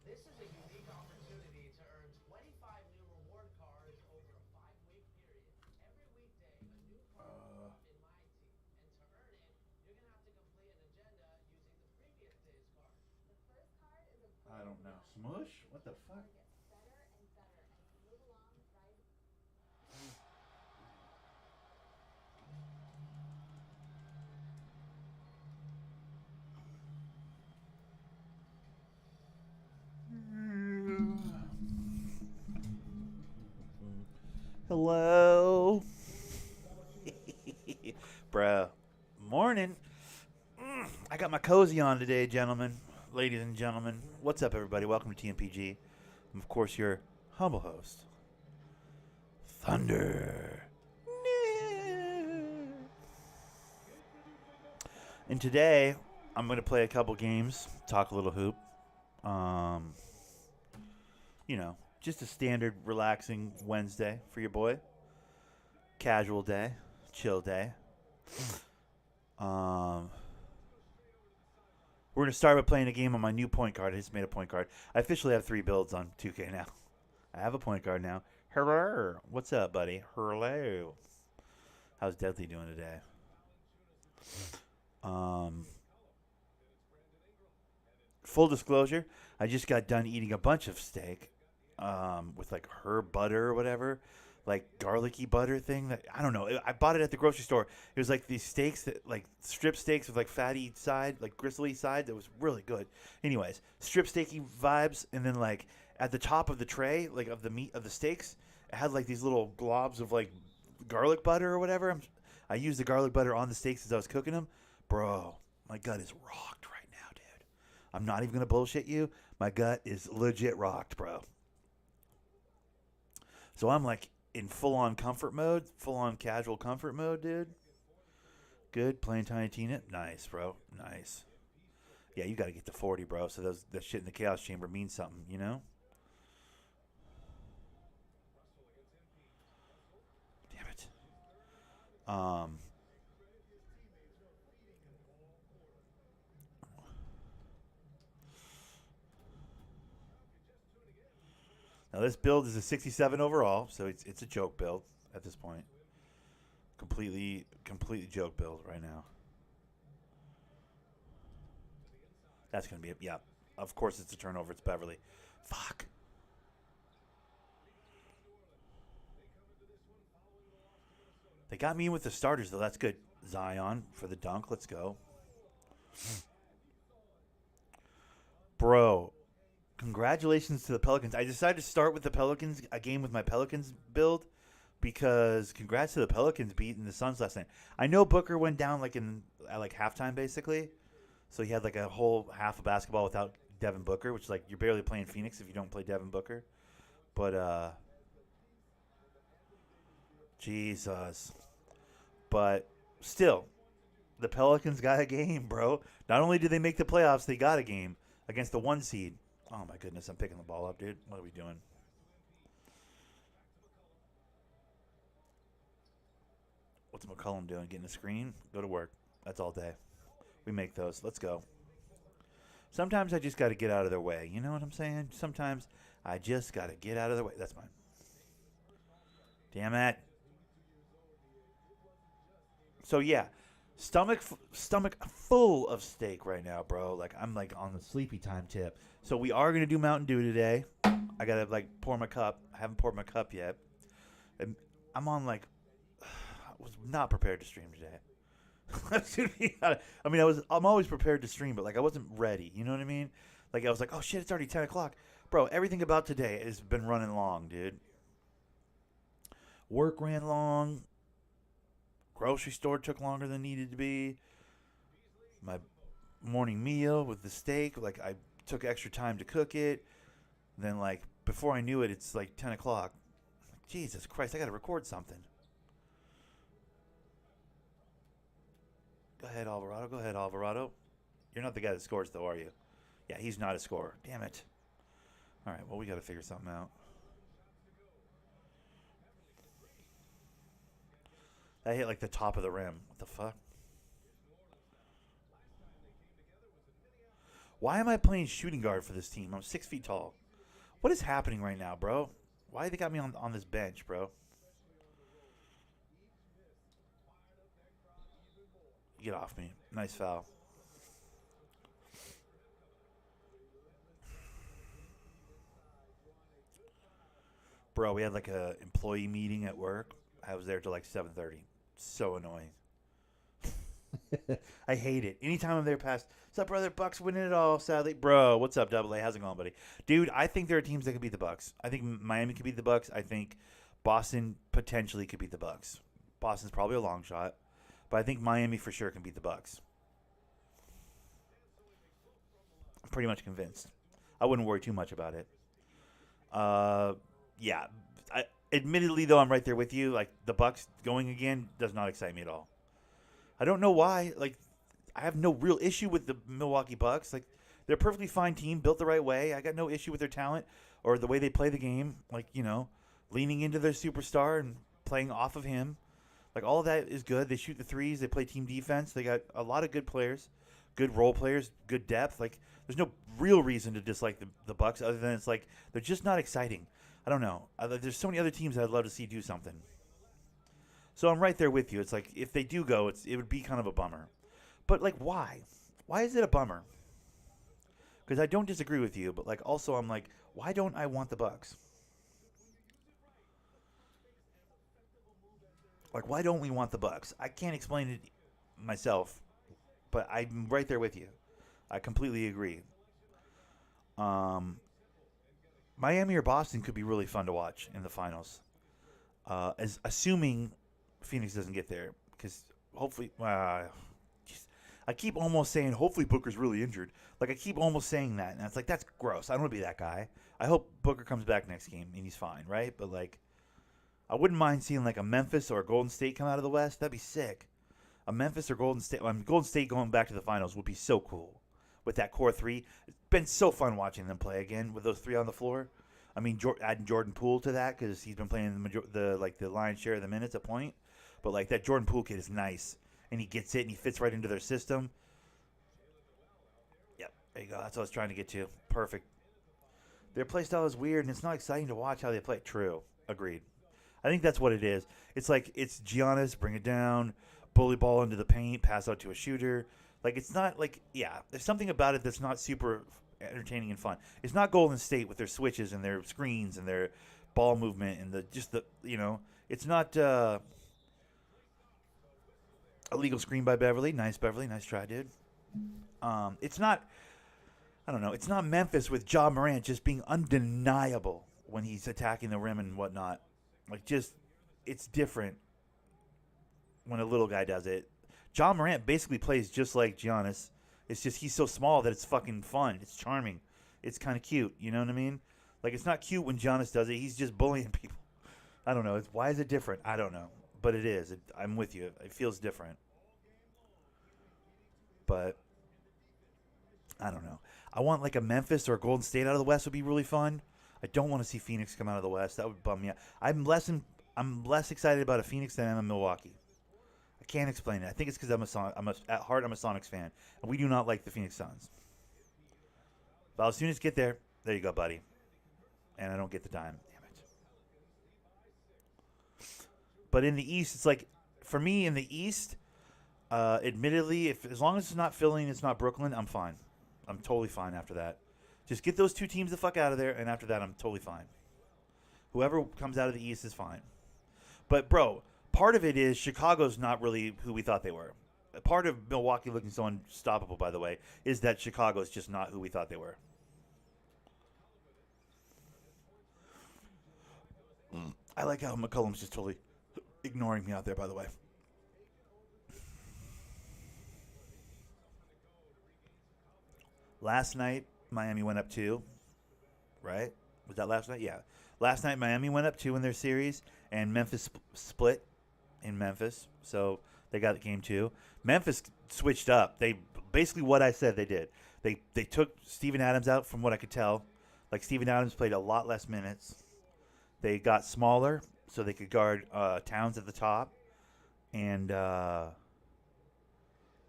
This is a unique opportunity to earn 25 new reward cards over a 5-week period. Every weekday, a new card will drop in my team. And to earn it, you're going to have to complete an agenda using the previous day's card. The first card is a I golden don't know. nugget. Smush? What the Each fuck? card gets better and better as you move along, rising. Hello. Bro. Morning. I got my cozy on today, gentlemen. Ladies and gentlemen. What's up, everybody? Welcome to TMPG. I'm, of course, your humble host, Thunder. And today, I'm going to play a couple games, talk a little hoop. Um, just a standard relaxing Wednesday for your boy. Casual day, chill day. Um, we're gonna start by playing a game on my new point guard. I just made a point guard. I officially have 3 builds on 2K now. I have a point guard now. Hello, what's up, buddy? Hello. How's Deadly doing today? Um, full disclosure, I just got done eating a bunch of steak, with like herb butter or whatever, like garlicky butter thing. That I don't know. I bought it at the grocery store. It was like these steaks that like strip steaks with like fatty side, like gristly side. That was really good. Anyways, strip steaky vibes, and then like at the top of the tray, like of the meat of the steaks, it had like these little globs of like garlic butter or whatever. I used the garlic butter on the steaks as I was cooking them, bro. My gut is rocked right now, dude. I'm not even gonna bullshit you. My gut is legit rocked, bro. So I'm like in full on comfort mode, full on casual comfort mode, dude. Good playing Tiny Tina, nice, bro, nice. Yeah, you got to get to 40, bro. So that shit in the chaos chamber means something, you know. Damn it. Um. Now this build is a 67 overall, so it's a joke build at this point. Completely joke build right now. That's gonna be yeah. Of course it's a turnover. It's Beverly. Fuck. They got me in with the starters though. That's good. Zion for the dunk. Let's go, bro. Congratulations to the Pelicans. I decided to start with the Pelicans, a game with my Pelicans build, because congrats to the Pelicans beating the Suns last night. I know Booker went down like in at like halftime basically, so he had like a whole half of basketball without Devin Booker, which is like you're barely playing Phoenix if you don't play Devin Booker. But Jesus. But still, the Pelicans got a game, bro. Not only did they make the playoffs, they got a game against the 1 seed. Oh my goodness, I'm picking the ball up, dude. What are we doing? What's McCollum doing? Getting a screen? Go to work. That's all day. We make those. Let's go. Sometimes I just got to get out of their way. You know what I'm saying? Sometimes I just got to get out of their way. That's mine. Damn it. So yeah, stomach full of steak right now, bro. Like I'm like on the sleepy time tip. So we are gonna do Mountain Dew today. I gotta like pour my cup. I haven't poured my cup yet. And I'm on like I was not prepared to stream today. I mean, I'm always prepared to stream, but like I wasn't ready. You know what I mean? Like I was like, oh shit, it's already 10 o'clock, bro. Everything about today has been running long, dude. Work ran long. Grocery store took longer than needed to be. My morning meal with the steak, like I took extra time to cook it. Then like before I knew it, it's like 10 o'clock. Jesus Christ, I gotta record something. Go ahead, Alvarado. Go ahead, Alvarado. You're not the guy that scores, though, are you? Yeah, he's not a scorer. Damn it. All right, well, we got to figure something out. That hit like the top of the rim. What the fuck? Why am I playing shooting guard for this team? I'm 6 feet tall. What is happening right now, bro? Why they got me on this bench, bro? Get off me. Nice foul. Bro, we had like a employee meeting at work. I was there till like 7:30. So annoying. I hate it. Anytime I'm there past, what's up, brother? Bucks winning it all, sadly. Bro, what's up, Double A? How's it going, buddy? Dude, I think there are teams that could beat the Bucks. I think Miami could beat the Bucks. I think Boston potentially could beat the Bucks. Boston's probably a long shot, but I think Miami for sure can beat the Bucks. I'm pretty much convinced. I wouldn't worry too much about it. Uh, yeah. Admittedly, though, I'm right there with you. Like the Bucks going again does not excite me at all. I don't know why. Like, I have no real issue with the Milwaukee Bucks. Like, they're a perfectly fine team, built the right way. I got no issue with their talent or the way they play the game. Like, leaning into their superstar and playing off of him. Like, all of that is good. They shoot the threes. They play team defense. They got a lot of good players, good role players, good depth. Like, there's no real reason to dislike the Bucks other than it's like they're just not exciting. I don't know. There's so many other teams that I'd love to see do something. So I'm right there with you. It's like if they do go, it would be kind of a bummer. But like, why? Why is it a bummer? Because I don't disagree with you, but like also I'm like, why don't I want the Bucks? Like, why don't we want the Bucks? I can't explain it myself, but I'm right there with you. I completely agree. Um, Miami or Boston could be really fun to watch in the finals. As assuming Phoenix doesn't get there, because hopefully, I keep almost saying hopefully Booker's really injured. Like I keep almost saying that, and it's like that's gross. I don't want to be that guy. I hope Booker comes back next game and he's fine, right? But like, I wouldn't mind seeing like a Memphis or a Golden State come out of the West. That'd be sick. A Memphis or Golden State. Golden State going back to the finals would be so cool with that core three. It's been so fun watching them play again with those three on the floor. I mean, adding Jordan Poole to that because he's been playing the lion's share of the minutes at point. But like that Jordan Poole kid is nice, and he gets it and he fits right into their system. Yep, there you go. That's what I was trying to get to. Perfect. Their play style is weird, and it's not exciting to watch how they play. True, agreed. I think that's what it is. It's like it's Giannis, bring it down, bully ball into the paint, pass out to a shooter. Like it's not like there's something about it that's not super entertaining and fun. It's not Golden State with their switches and their screens and their ball movement and it's not illegal screen by Beverly. Nice try, dude. It's not I don't know. It's not Memphis with Ja Morant just being undeniable when he's attacking the rim and whatnot. Like it's different when a little guy does it. Ja Morant basically plays just like Giannis. It's just he's so small that it's fucking fun. It's charming. It's kind of cute. You know what I mean? Like it's not cute when Giannis does it. He's just bullying people. I don't know. Why is it different? I don't know. But it is. I'm with you. It feels different. But I don't know. I want like a Memphis or a Golden State out of the West would be really fun. I don't want to see Phoenix come out of the West. That would bum me out. I'm less excited about a Phoenix than I am a Milwaukee. I can't explain it. I think it's because at heart I'm a Sonics fan, and we do not like the Phoenix Suns. But as soon as get there you go, buddy. And I don't get the dime. Damn it. But in the East, it's like for me in the East, admittedly, as long as it's not Philly and it's not Brooklyn, I'm fine. I'm totally fine after that. Just get those two teams the fuck out of there, and after that, I'm totally fine. Whoever comes out of the East is fine. But, bro, part of it is Chicago's not really who we thought they were. Part of Milwaukee looking so unstoppable, by the way, is that Chicago's just not who we thought they were. I like how McCollum's just totally ignoring me out there, by the way. Last night, Miami went up 2, right? Was that last night? Yeah. Last night, Miami went up 2 in their series, and Memphis split in Memphis. So they got game 2. Memphis switched up. They basically what I said they did. They took Steven Adams out from what I could tell. Like Steven Adams played a lot less minutes. They got smaller so they could guard Towns at the top. And,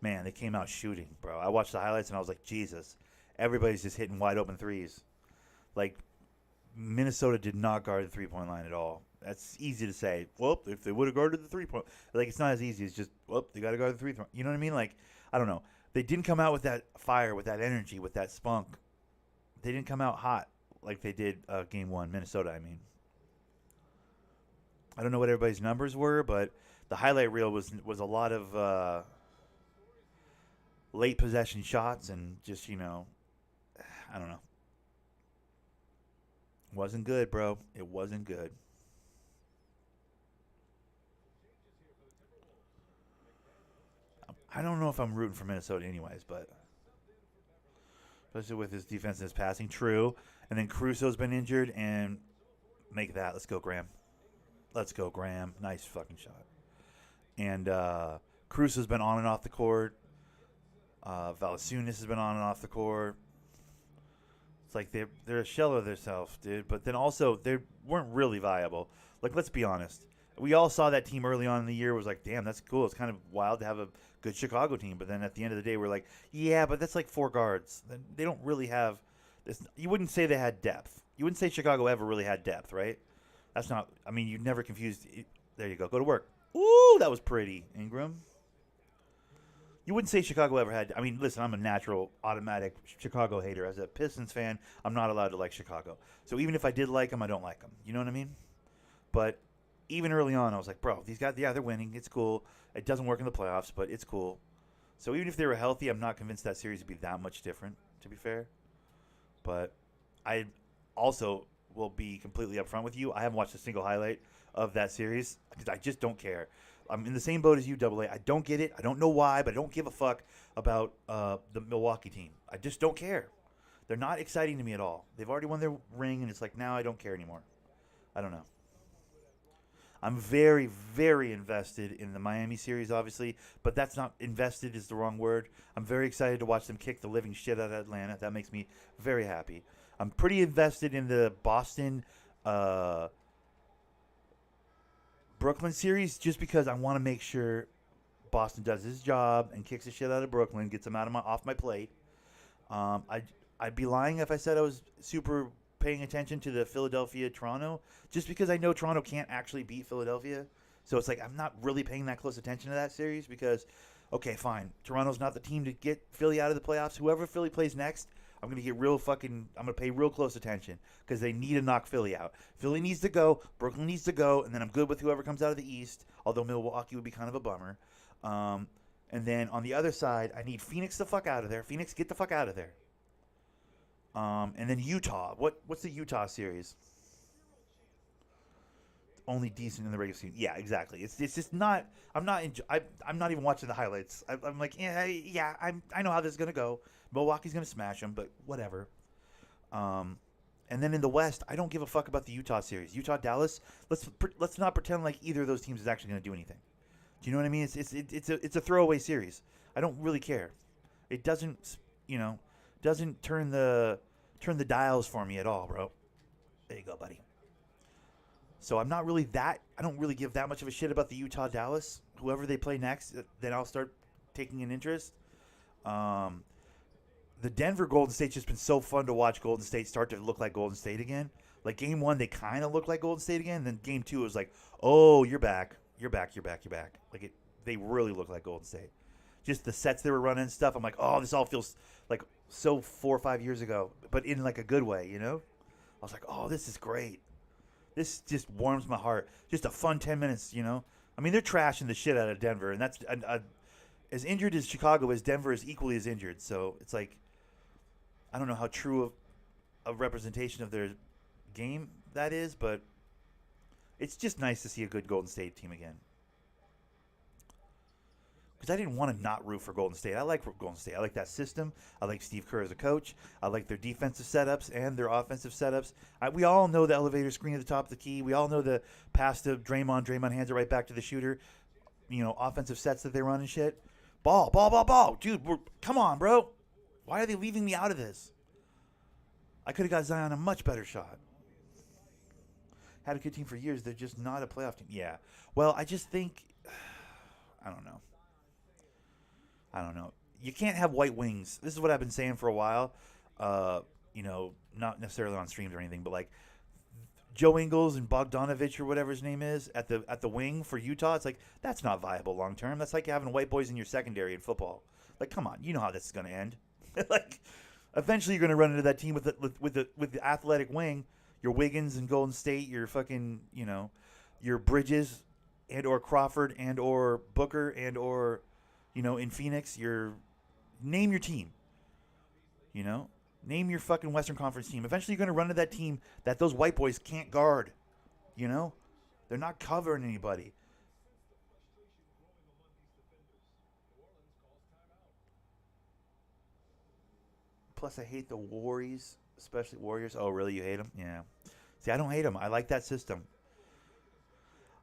man, they came out shooting, bro. I watched the highlights, and I was like, Jesus. everybody's just hitting wide open threes. Like, Minnesota did not guard the 3-point line at all. That's easy to say. Well, if they would have guarded the 3-point, like, it's not as easy as just, well, they got to guard the 3-point. You know what I mean? Like, I don't know. They didn't come out with that fire, with that energy, with that spunk. They didn't come out hot like they did game one, Minnesota, I mean. I don't know what everybody's numbers were, but the highlight reel was a lot of late possession shots and just, I don't know. Wasn't good, bro. It wasn't good. I don't know if I'm rooting for Minnesota anyways, but especially with his defense and his passing. True. And then Caruso's been injured, and make that. Let's go, Graham. Let's go, Graham. Nice fucking shot. And Caruso's been on and off the court. Valanciunas has been on and off the court. It's like they're a shell of themselves, dude. But then also, they weren't really viable. Like, let's be honest. We all saw that team early on in the year. Was like, damn, that's cool. It's kind of wild to have a good Chicago team. But then at the end of the day, we're like, yeah, but that's like 4 guards. They don't really have this. You wouldn't say they had depth. You wouldn't say Chicago ever really had depth, right? That's not. I mean, you'd never confused. There you go. Go to work. Ooh, that was pretty, Ingram. You wouldn't say Chicago ever had. I mean, listen, I'm a natural, automatic Chicago hater. As a Pistons fan, I'm not allowed to like Chicago. So even if I did like them, I don't like them. You know what I mean? But even early on, I was like, bro, these guys, yeah, they're winning. It's cool. It doesn't work in the playoffs, but it's cool. So even if they were healthy, I'm not convinced that series would be that much different, to be fair. But I also will be completely upfront with you. I haven't watched a single highlight of that series because I just don't care. I'm in the same boat as you, AA. I don't get it. I don't know why, but I don't give a fuck about the Milwaukee team. I just don't care. They're not exciting to me at all. They've already won their ring, and it's like, now I don't care anymore. I don't know. I'm very, very invested in the Miami series, obviously, but that's not invested is the wrong word. I'm very excited to watch them kick the living shit out of Atlanta. That makes me very happy. I'm pretty invested in the Boston Brooklyn series just because I want to make sure Boston does his job and kicks the shit out of Brooklyn, gets them off my plate. I'd be lying if I said I was super paying attention to the Philadelphia-Toronto just because I know Toronto can't actually beat Philadelphia. So it's like I'm not really paying that close attention to that series because, okay, fine. Toronto's not the team to get Philly out of the playoffs. Whoever Philly plays next, I'm going to pay real close attention because they need to knock Philly out. Philly needs to go. Brooklyn needs to go. And then I'm good with whoever comes out of the East, although Milwaukee would be kind of a bummer. And then on the other side, I need Phoenix the fuck out of there. Phoenix, get the fuck out of there. And then Utah. What's the Utah series? Only decent in the regular season. Yeah, exactly. It's just not. I'm not even watching the highlights. I'm like, yeah. I know how this is gonna go. Milwaukee's gonna smash them, but whatever. And then in the West, I don't give a fuck about the Utah series. Utah Dallas. Let's not pretend like either of those teams is actually gonna do anything. Do you know what I mean? It's a throwaway series. I don't really care. It doesn't doesn't turn the dials for me at all, bro. There you go, buddy. So I don't really give that much of a shit about the Utah Dallas. Whoever they play next, then I'll start taking an interest. The Denver Golden State's just been so fun to watch Golden State start to look like Golden State again. Like game 1, they kind of looked like Golden State again. Then game 2 was like, oh, you're back. You're back. Like they really look like Golden State. Just the sets they were running and stuff. I'm like, oh, this all feels like so 4 or 5 years ago, but in like a good way, you know? I was like, oh, this is great. This just warms my heart. Just a fun 10 minutes, you know? I mean, they're trashing the shit out of Denver, and that's as injured as Chicago is, Denver is equally as injured. So it's like, I don't know how true a representation of their game that is, but it's just nice to see a good Golden State team again. Because I didn't want to not root for Golden State. I like Golden State. I like that system. I like Steve Kerr as a coach. I like their defensive setups and their offensive setups. We all know the elevator screen at the top of the key. We all know the pass to Draymond. Draymond hands it right back to the shooter. You know, offensive sets that they run and shit. Ball. Dude, come on, bro. Why are they leaving me out of this? I could have got Zion a much better shot. Had a good team for years. They're just not a playoff team. Yeah. Well, I just think, I don't know. You can't have white wings. This is what I've been saying for a while. you know, not necessarily on streams or anything, but like Joe Ingles and Bogdanovich or whatever his name is at the wing for Utah. It's like that's not viable long term. That's like having white boys in your secondary in football. Like, come on, you know how this is going to end. Like, eventually you're going to run into that team with the athletic wing, your Wiggins and Golden State, your fucking, you know, your Bridges and or Crawford and or Booker and or, you know, in Phoenix, your name your team. You know, name your fucking Western Conference team. Eventually, you're going to run into that team that those white boys can't guard. You know, they're not covering anybody. Plus, I hate the Warriors, especially Warriors. Oh, really? You hate them? Yeah. See, I don't hate them. I like that system.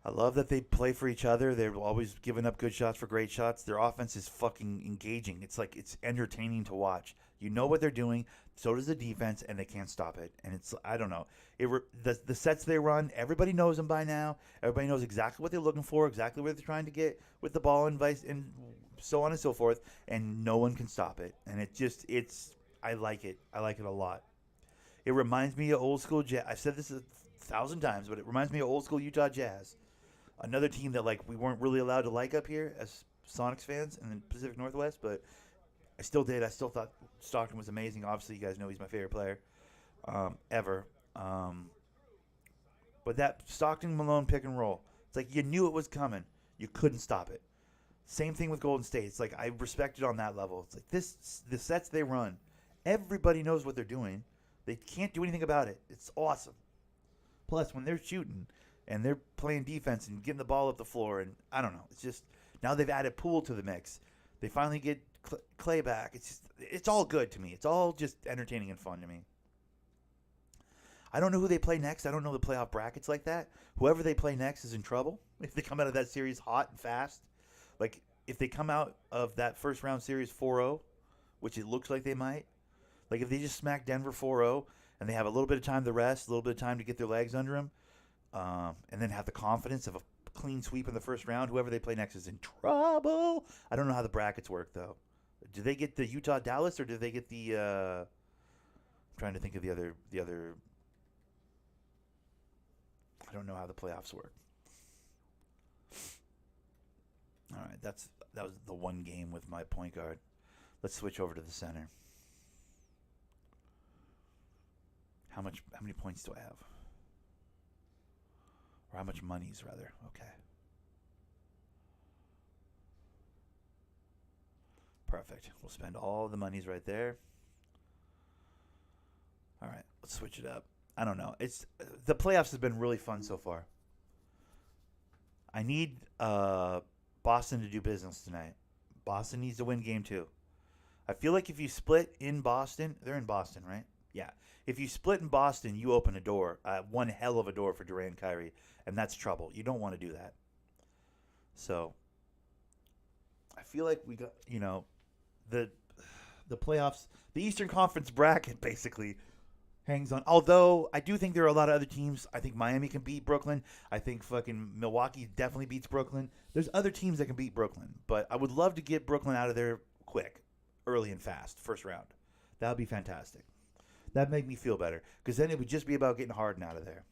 I love that they play for each other. They're always giving up good shots for great shots. Their offense is fucking engaging. It's like it's entertaining to watch. You know what they're doing. So does the defense, and they can't stop it. And it's I don't know. The sets they run, everybody knows them by now. Everybody knows exactly what they're looking for, exactly what they're trying to get with the ball and vice and so on and so forth. And no one can stop it. And it's I like it. I like it a lot. It reminds me of old school Jazz. I've said this 1,000 times, but it reminds me of old school Utah Jazz. Another team that like we weren't really allowed to like up here as Sonics fans in the Pacific Northwest, but I still did. I still thought Stockton was amazing. Obviously, you guys know he's my favorite player ever. But that Stockton Malone pick and roll, it's like you knew it was coming. You couldn't stop it. Same thing with Golden State. It's like I respect it on that level. It's like the sets they run, everybody knows what they're doing. They can't do anything about it. It's awesome. Plus, when they're shooting and they're playing defense and getting the ball up the floor, and I don't know, it's just now they've added Poole to the mix. They finally get Clay back. It's all good to me. It's all just entertaining and fun to me. I don't know who they play next. I don't know the playoff brackets like that. Whoever they play next is in trouble if they come out of that series hot and fast. Like if they come out of that first round series 4-0, which it looks like they might. Like if they just smack Denver 4-0 and they have a little bit of time to rest, a little bit of time to get their legs under them, and then have the confidence of a clean sweep in the first round, whoever they play next is in trouble. I don't know how the brackets work, though. Do they get the Utah Dallas, or do they get the I'm trying to think of the other I don't know how the playoffs work. All right, that was the one game with my point guard. Let's switch over to the center. How many points do I have? Or how much monies, rather. Okay. Perfect. We'll spend all the monies right there. All right, let's switch it up. I don't know. The playoffs has been really fun so far. I need Boston to do business tonight. Boston needs to win game 2. I feel like if you split in Boston, they're in Boston, right? Yeah. If you split in Boston, you open a door, one hell of a door for Durant and Kyrie, and that's trouble. You don't want to do that. So I feel like we got, the playoffs, the Eastern Conference bracket basically hangs on. Although I do think there are a lot of other teams. I think Miami can beat Brooklyn. I think fucking Milwaukee definitely beats Brooklyn. There's other teams that can beat Brooklyn, but I would love to get Brooklyn out of there quick, early and fast, first round. That would be fantastic. That'd make me feel better, because then it would just be about getting Harden out of there.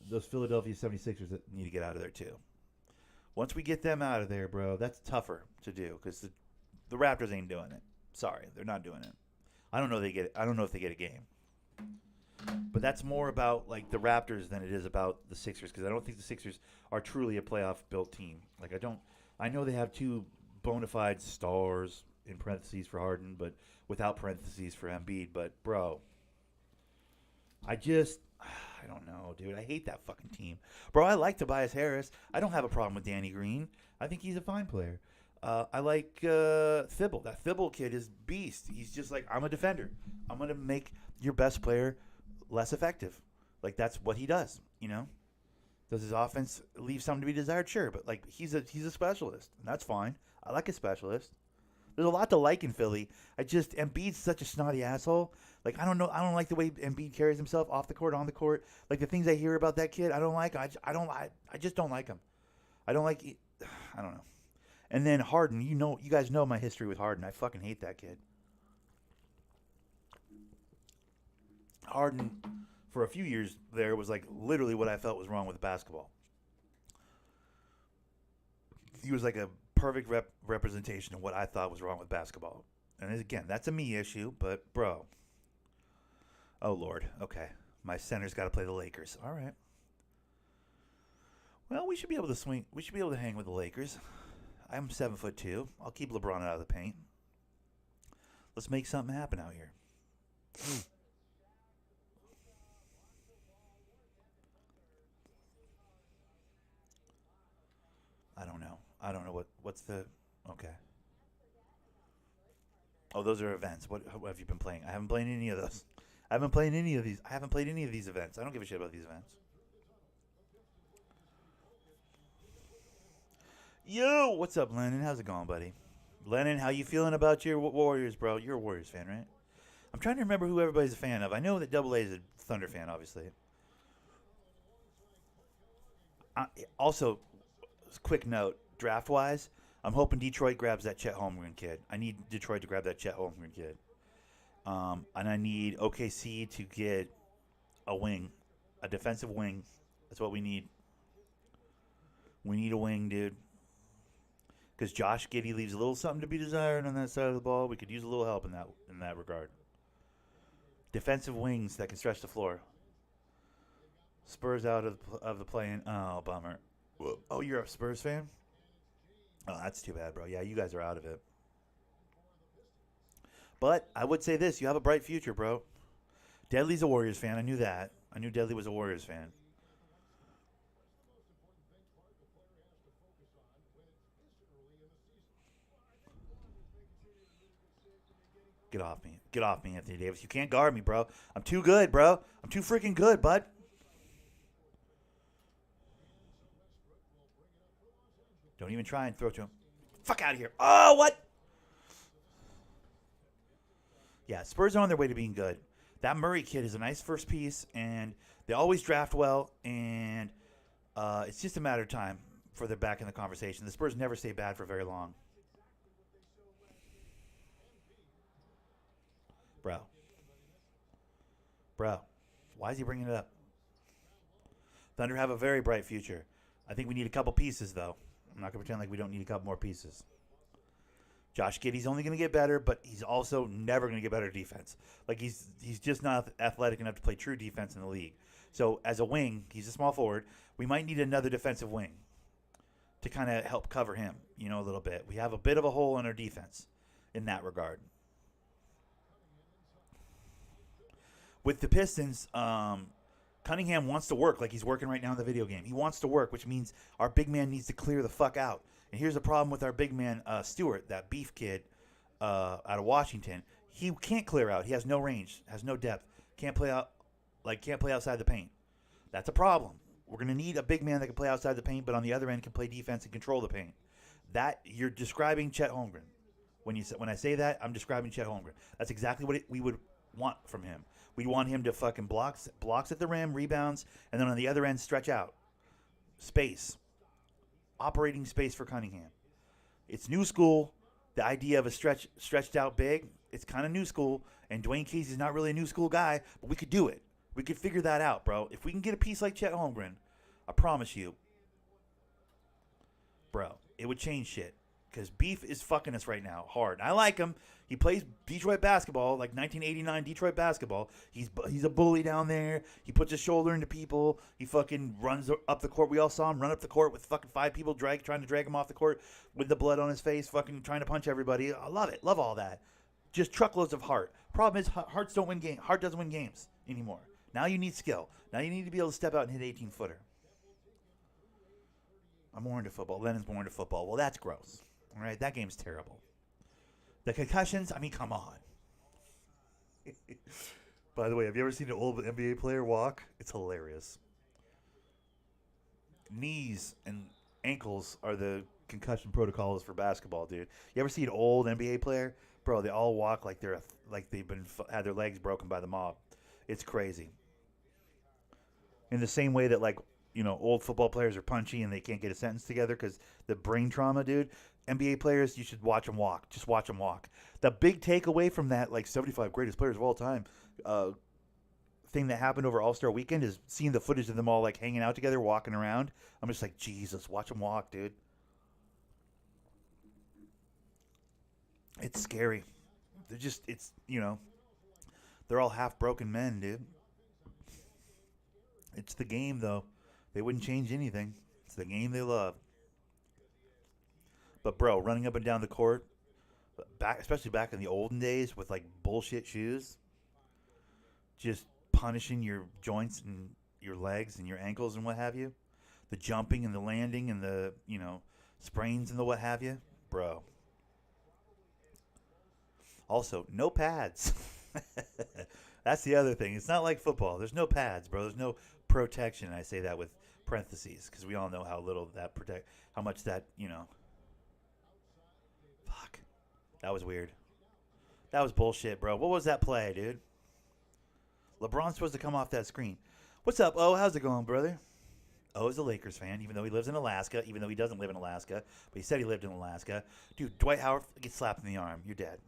Those Philadelphia 76ers that need to get out of there too. Once we get them out of there, bro, that's tougher to do, because the Raptors ain't doing it. Sorry, they're not doing it. I don't know if they get a game. But that's more about like the Raptors than it is about the Sixers, because I don't think the Sixers are truly a playoff built team. Like I know they have two bona fide stars in parentheses for Harden, but without parentheses for Embiid. But bro, I don't know, dude. I hate that fucking team, bro. I like Tobias Harris. I don't have a problem with Danny Green. I think he's a fine player. I like Thibault. That Thibault kid is beast. He's just like, I'm a defender. I'm going to make your best player less effective. Like, that's what he does, Does his offense leave something to be desired? Sure, but, like, he's a specialist, and that's fine. I like a specialist. There's a lot to like in Philly. Embiid's such a snotty asshole. Like, I don't know. I don't like the way Embiid carries himself off the court, on the court. Like, the things I hear about that kid, I don't like. I just don't like him. I don't know. And then Harden, you guys know my history with Harden. I fucking hate that kid. Harden, for a few years there, was like literally what I felt was wrong with basketball. He was like a perfect representation of what I thought was wrong with basketball. And again, that's a me issue, but bro. Oh, Lord. Okay. My center's got to play the Lakers. All right. Well, we should be able to swing. We should be able to hang with the Lakers. I'm 7'2". I'll keep LeBron out of the paint. Let's make something happen out here. I don't know. I don't know what's the okay. Oh, those are events. What have you been playing? I haven't played any of those. I haven't played any of these. I haven't played any of these events. I don't give a shit about these events. Yo, what's up, Lennon? How's it going, buddy? Lennon, how you feeling about your Warriors, bro? You're a Warriors fan, right? I'm trying to remember who everybody's a fan of. I know that Double A is a Thunder fan, obviously. Also, quick note, draft-wise, I'm hoping Detroit grabs that Chet Holmgren kid. I need Detroit to grab that Chet Holmgren kid. And I need OKC to get a wing, a defensive wing. That's what we need. We need a wing, dude. Because Josh Giddey leaves a little something to be desired on that side of the ball. We could use a little help in that regard. Defensive wings that can stretch the floor. Spurs out of the play-in. Oh, bummer. Oh, you're a Spurs fan? Oh, that's too bad, bro. Yeah, you guys are out of it. But I would say this. You have a bright future, bro. Deadly's a Warriors fan. I knew that. I knew Deadly was a Warriors fan. Get off me. Get off me, Anthony Davis. You can't guard me, bro. I'm too good, bro. I'm too freaking good, bud. Don't even try and throw it to him. Fuck out of here. Oh, what? Yeah, Spurs are on their way to being good. That Murray kid is a nice first piece, and they always draft well, and it's just a matter of time for they're back in the conversation. The Spurs never stay bad for very long. Bro. Bro. Why is he bringing it up? Thunder have a very bright future. I think we need a couple pieces, though. I'm not going to pretend like we don't need a couple more pieces. Josh Giddey's only going to get better, but he's also never going to get better at defense. Like, he's just not athletic enough to play true defense in the league. So, as a wing, he's a small forward. We might need another defensive wing to kind of help cover him, a little bit. We have a bit of a hole in our defense in that regard. With the Pistons, Cunningham wants to work like he's working right now in the video game. He wants to work, which means our big man needs to clear the fuck out. And here's the problem with our big man, Stewart, that beef kid out of Washington. He can't clear out. He has no range, has no depth. Can't play outside the paint. That's a problem. We're going to need a big man that can play outside the paint, but on the other end can play defense and control the paint. That you're describing Chet Holmgren. When I say that, I'm describing Chet Holmgren. That's exactly what we would want from him. We'd want him to fucking blocks at the rim, rebounds, and then on the other end stretch out. Space. Operating space for Cunningham. It's new school. The idea of a stretched out big, it's kind of new school. And Dwayne Casey's not really a new school guy, but we could do it. We could figure that out, bro. If we can get a piece like Chet Holmgren, I promise you, bro, it would change shit. Because Beef is fucking us right now hard. I like him. He plays Detroit basketball, like 1989 Detroit basketball. He's a bully down there. He puts his shoulder into people. He fucking runs up the court. We all saw him run up the court with fucking 5 people trying to drag him off the court with the blood on his face, fucking trying to punch everybody. I love it. Love all that. Just truckloads of heart. Problem is, heart doesn't win games anymore. Now you need skill. Now you need to be able to step out and hit 18-footer. I'm more into football. Lennon's more into football. Well, that's gross. All right, that game's terrible. The concussions, I mean, come on. By the way, have you ever seen an old NBA player walk? It's hilarious. Knees and ankles are the concussion protocols for basketball, dude. You ever see an old NBA player? Bro, they all walk like they've had their legs broken by the mob. It's crazy. In the same way that, old football players are punchy and they can't get a sentence together because the brain trauma, dude. NBA players, you should watch them walk. Just watch them walk. The big takeaway from that, 75 greatest players of all time, thing that happened over All-Star Weekend is seeing the footage of them all like hanging out together, walking around. I'm just like, Jesus, watch them walk, dude. It's scary. They're just, it's, they're all half broken men, dude. It's the game, though. They wouldn't change anything. It's the game they love. But bro, running up and down the court, especially back in the olden days with like bullshit shoes, just punishing your joints and your legs and your ankles and what have you. The jumping and the landing and the, sprains and the what have you. Bro. Also, no pads. That's the other thing. It's not like football. There's no pads, bro. There's no protection. I say that with parentheses because we all know how little that how much that, Fuck. That was weird. That was bullshit, bro. What was that play, dude? LeBron's supposed to come off that screen. What's up, Oh? How's it going, brother? Oh is a Lakers fan, even though he lives in Alaska, even though he doesn't live in Alaska, but he said he lived in Alaska. Dude, Dwight Howard gets slapped in the arm. You're dead.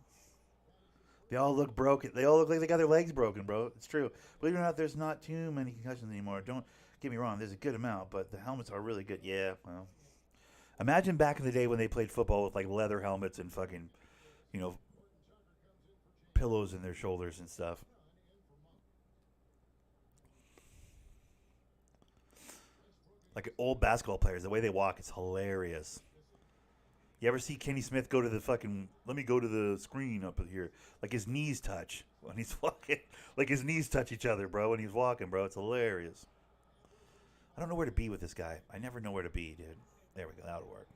They all look broken. They all look like they got their legs broken, bro. It's true. Believe it or not, there's not too many concussions anymore. Don't get me wrong. There's a good amount, but the helmets are really good. Yeah, well. Imagine back in the day when they played football with, like, leather helmets and fucking, pillows in their shoulders and stuff. Like old basketball players, the way they walk is hilarious. You ever see Kenny Smith go to the fucking, let me go to the screen up here. Like his knees touch when he's walking. Like his knees touch each other, bro, when he's walking, bro. It's hilarious. I don't know where to be with this guy. I never know where to be, dude. There we go. That'll work.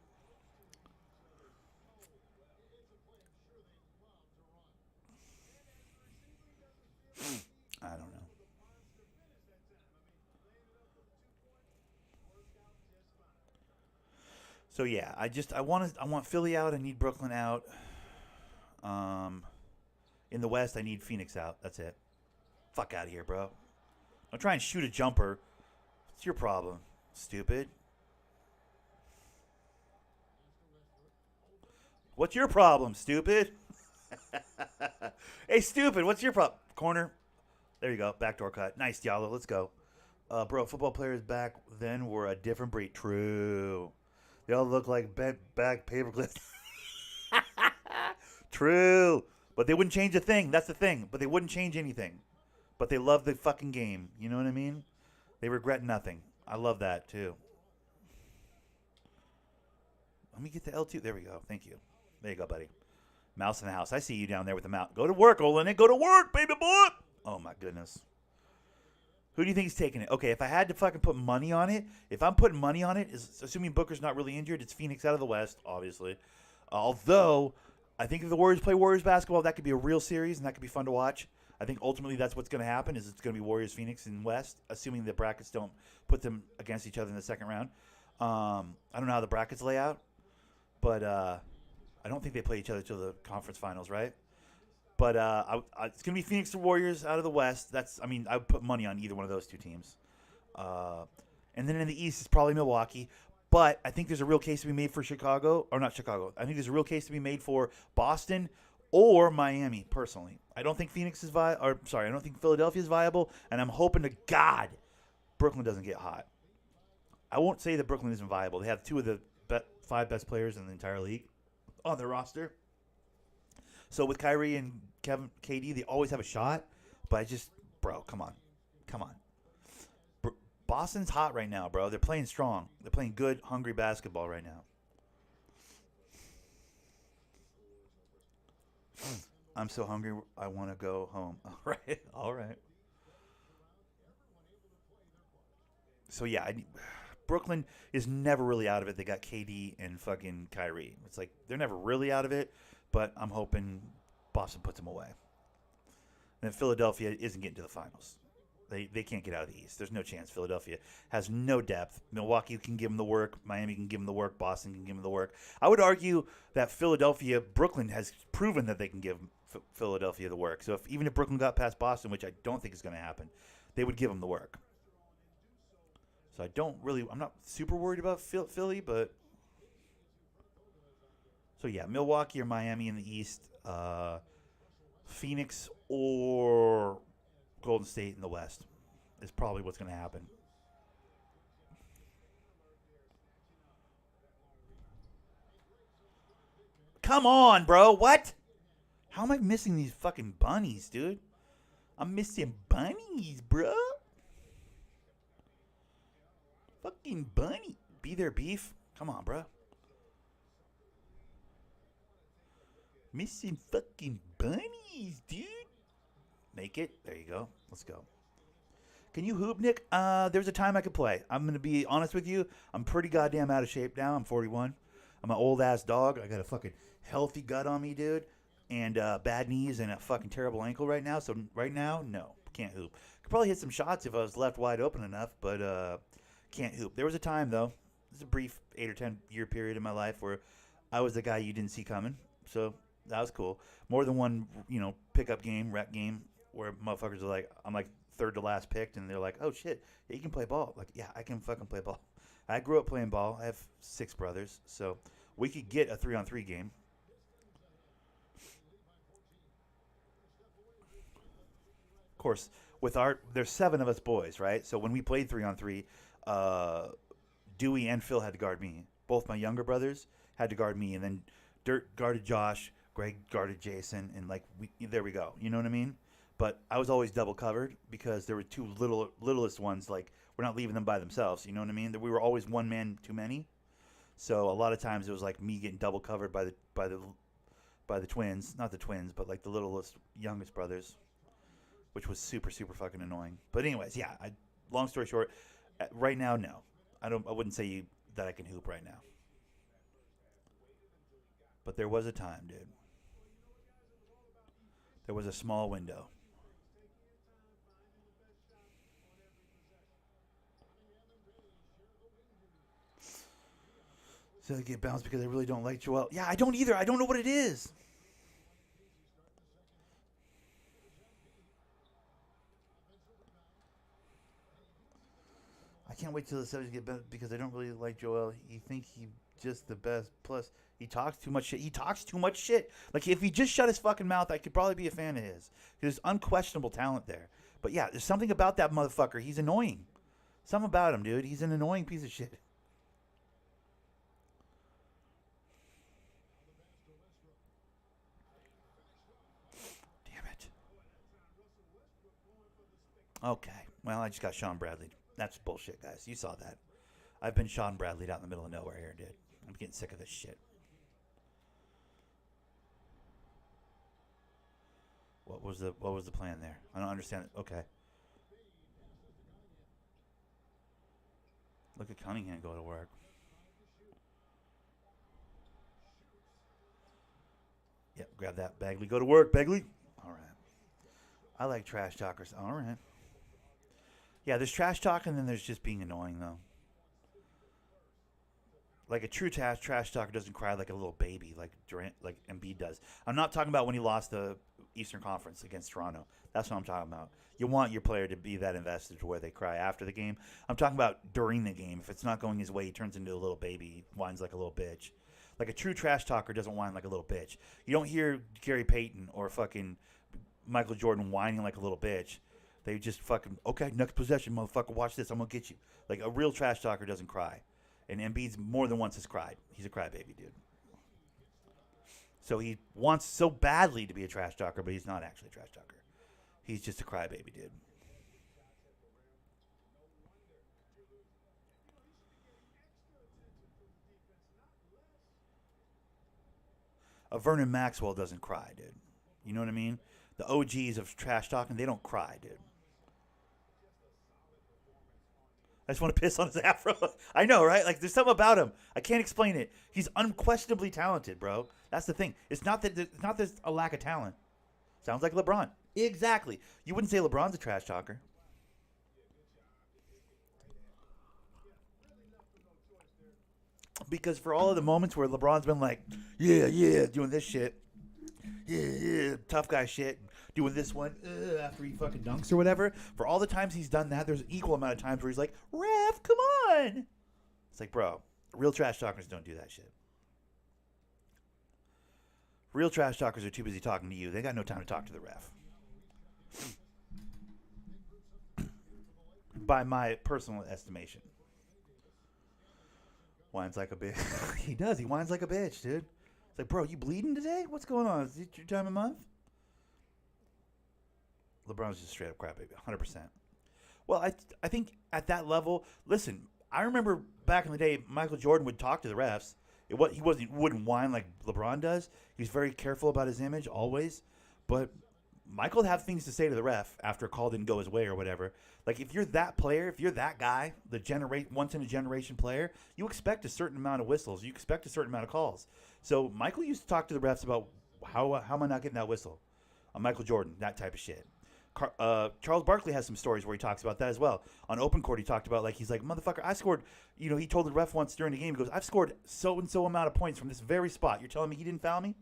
I don't know. So yeah, I want Philly out. I need Brooklyn out. Um, in the West, I need Phoenix out. That's it. Fuck out of here, bro. Don't try and shoot a jumper. What's your problem, stupid? What's your problem, stupid? Hey, stupid, what's your problem? Corner. There you go. Backdoor cut. Nice, Diallo. Let's go. Bro, football players back then were a different breed. True. They all look like bent back paperclips. True. But they wouldn't change a thing. That's the thing. But they wouldn't change anything. But they love the fucking game. You know what I mean? They regret nothing. I love that, too. Let me get the L2. There we go. Thank you. There you go, buddy. Mouse in the house. I see you down there with the mouse. Go to work, Olenek. Go to work, baby boy. Oh, my goodness. Who do you think is taking it? Okay, if I had to fucking put money on it, if I'm putting money on it, assuming Booker's not really injured, it's Phoenix out of the West, obviously. Although, I think if the Warriors play Warriors basketball, that could be a real series, and that could be fun to watch. I think ultimately that's what's going to happen, is it's going to be Warriors-Phoenix in West, assuming the brackets don't put them against each other in the second round. I don't know how the brackets lay out, but I don't think they play each other till the conference finals, right? But it's going to be Phoenix and Warriors out of the West. I would put money on either one of those two teams. And then in the East, it's probably Milwaukee. But I think there's a real case to be made for Chicago. Or not Chicago. I think there's a real case to be made for Boston or Miami, personally. I don't think I don't think Philadelphia is viable. And I'm hoping to God Brooklyn doesn't get hot. I won't say that Brooklyn isn't viable. They have two of the five best players in the entire league on their roster. So with Kyrie and KD, they always have a shot. But bro, come on. Boston's hot right now, bro. They're playing strong. They're playing good, hungry basketball right now. I'm so hungry, I want to go home. All right. So yeah, Brooklyn is never really out of it. They got KD and fucking Kyrie. It's like they're never really out of it. But I'm hoping Boston puts them away. And Philadelphia isn't getting to the finals. They can't get out of the East. There's no chance. Philadelphia has no depth. Milwaukee can give them the work. Miami can give them the work. Boston can give them the work. I would argue that Brooklyn has proven that they can give Philadelphia the work. So even if Brooklyn got past Boston, which I don't think is going to happen, they would give them the work. So I'm not super worried about Philly, but... So, yeah, Milwaukee or Miami in the East, Phoenix or Golden State in the West is probably what's going to happen. Come on, bro. What? How am I missing these fucking bunnies, dude? I'm missing bunnies, bro. Fucking bunny. Be there, beef. Come on, bro. Missing fucking bunnies, dude. Make it. There you go. Let's go. Can you hoop, Nick? There was a time I could play. I'm going to be honest with you. I'm pretty goddamn out of shape now. I'm 41. I'm an old-ass dog. I got a fucking healthy gut on me, dude. And bad knees and a fucking terrible ankle right now. So right now, no. Can't hoop. Could probably hit some shots if I was left wide open enough, but can't hoop. There was a time, though. There's a brief 8 or 10 year period in my life where I was the guy you didn't see coming. So that was cool. More than one, pickup game, rec game, where motherfuckers are like, I'm like third to last picked, and they're like, oh shit, yeah, you can play ball. Like, yeah, I can fucking play ball. I grew up playing ball. I have 6 brothers, so we could get a 3-on-3 game. Of course, there's 7 of us boys, right? So when we played 3-on-3, Dewey and Phil had to guard me. Both my younger brothers had to guard me, and then Dirt guarded Josh, Greg guarded Jason, and there we go. You know what I mean? But I was always double covered because there were 2 littlest ones. Like, we're not leaving them by themselves. You know what I mean? We were always one man too many. So a lot of times it was like me getting double covered by the twins, not the twins, but like the littlest youngest brothers, which was super super fucking annoying. But anyways, yeah. Long story short, right now, no, I wouldn't say that I can hoop right now. But there was a time, dude. There was a small window. So they get bounced because I really don't like Joel. Yeah, I don't either. I don't know what it is. I can't wait till the 70s get better because I don't really like Joel. He think he just the best. Plus, he talks too much shit. He talks too much shit. Like, if he just shut his fucking mouth, I could probably be a fan of his. There's unquestionable talent there. But yeah, there's something about that motherfucker. He's annoying. Something about him, dude. He's an annoying piece of shit. Okay. Well, I just got Sean Bradley. That's bullshit, guys. You saw that. I've been Sean Bradley out in the middle of nowhere here, dude. I'm getting sick of this shit. What was the plan there? I don't understand it. Okay. Look at Cunningham go to work. Yep, grab that, Bagley. Go to work, Bagley. All right. I like trash talkers. All right. Yeah, there's trash talk, and then there's just being annoying, though. Like a true trash talker doesn't cry like a little baby, like Embiid does. I'm not talking about when he lost the Eastern Conference against Toronto. That's what I'm talking about. You want your player to be that invested to where they cry after the game. I'm talking about during the game. If it's not going his way, he turns into a little baby. He whines like a little bitch. Like a true trash talker doesn't whine like a little bitch. You don't hear Gary Payton or fucking Michael Jordan whining like a little bitch. They just fucking, okay, next possession, motherfucker, watch this. I'm going to get you. Like, a real trash talker doesn't cry. And Embiid's more than once has cried. He's a crybaby, dude. So he wants so badly to be a trash talker, but he's not actually a trash talker. He's just a crybaby, dude. A Vernon Maxwell doesn't cry, dude. You know what I mean? The OGs of trash talking, they don't cry, dude. I just want to piss on his afro. I know, right? Like, there's something about him. I can't explain it. He's unquestionably talented, bro. That's the thing. It's not that there's a lack of talent. Sounds like LeBron. Exactly. You wouldn't say LeBron's a trash talker. Because for all of the moments where LeBron's been like, yeah, doing this shit. Yeah, tough guy shit. Doing this one after he fucking dunks or whatever. For all the times he's done that, there's an equal amount of times where he's like, ref, come on. It's like, bro, real trash talkers don't do that shit. Real trash talkers are too busy talking to you. They got no time to talk to the ref. by my personal estimation. Whines like a bitch. He does. He whines like a bitch, dude. It's like, bro, you bleeding today? What's going on? Is it your time of month? LeBron's just straight up crap, baby. 100%. Well, I think at that level, listen, I remember back in the day, Michael Jordan would talk to the refs. He wouldn't whine like LeBron does. He was very careful about his image always. But Michael would have things to say to the ref after a call didn't go his way or whatever. Like, if you're that player, if you're that guy, the once-in-a-generation player, you expect a certain amount of whistles. You expect a certain amount of calls. So Michael used to talk to the refs about how am I not getting that whistle? Michael Jordan, that type of shit. Charles Barkley has some stories where he talks about that as well. On open court, he talked about, like, he's like, motherfucker, I scored, he told the ref once during the game, he goes, I've scored so-and-so amount of points from this very spot. You're telling me he didn't foul me?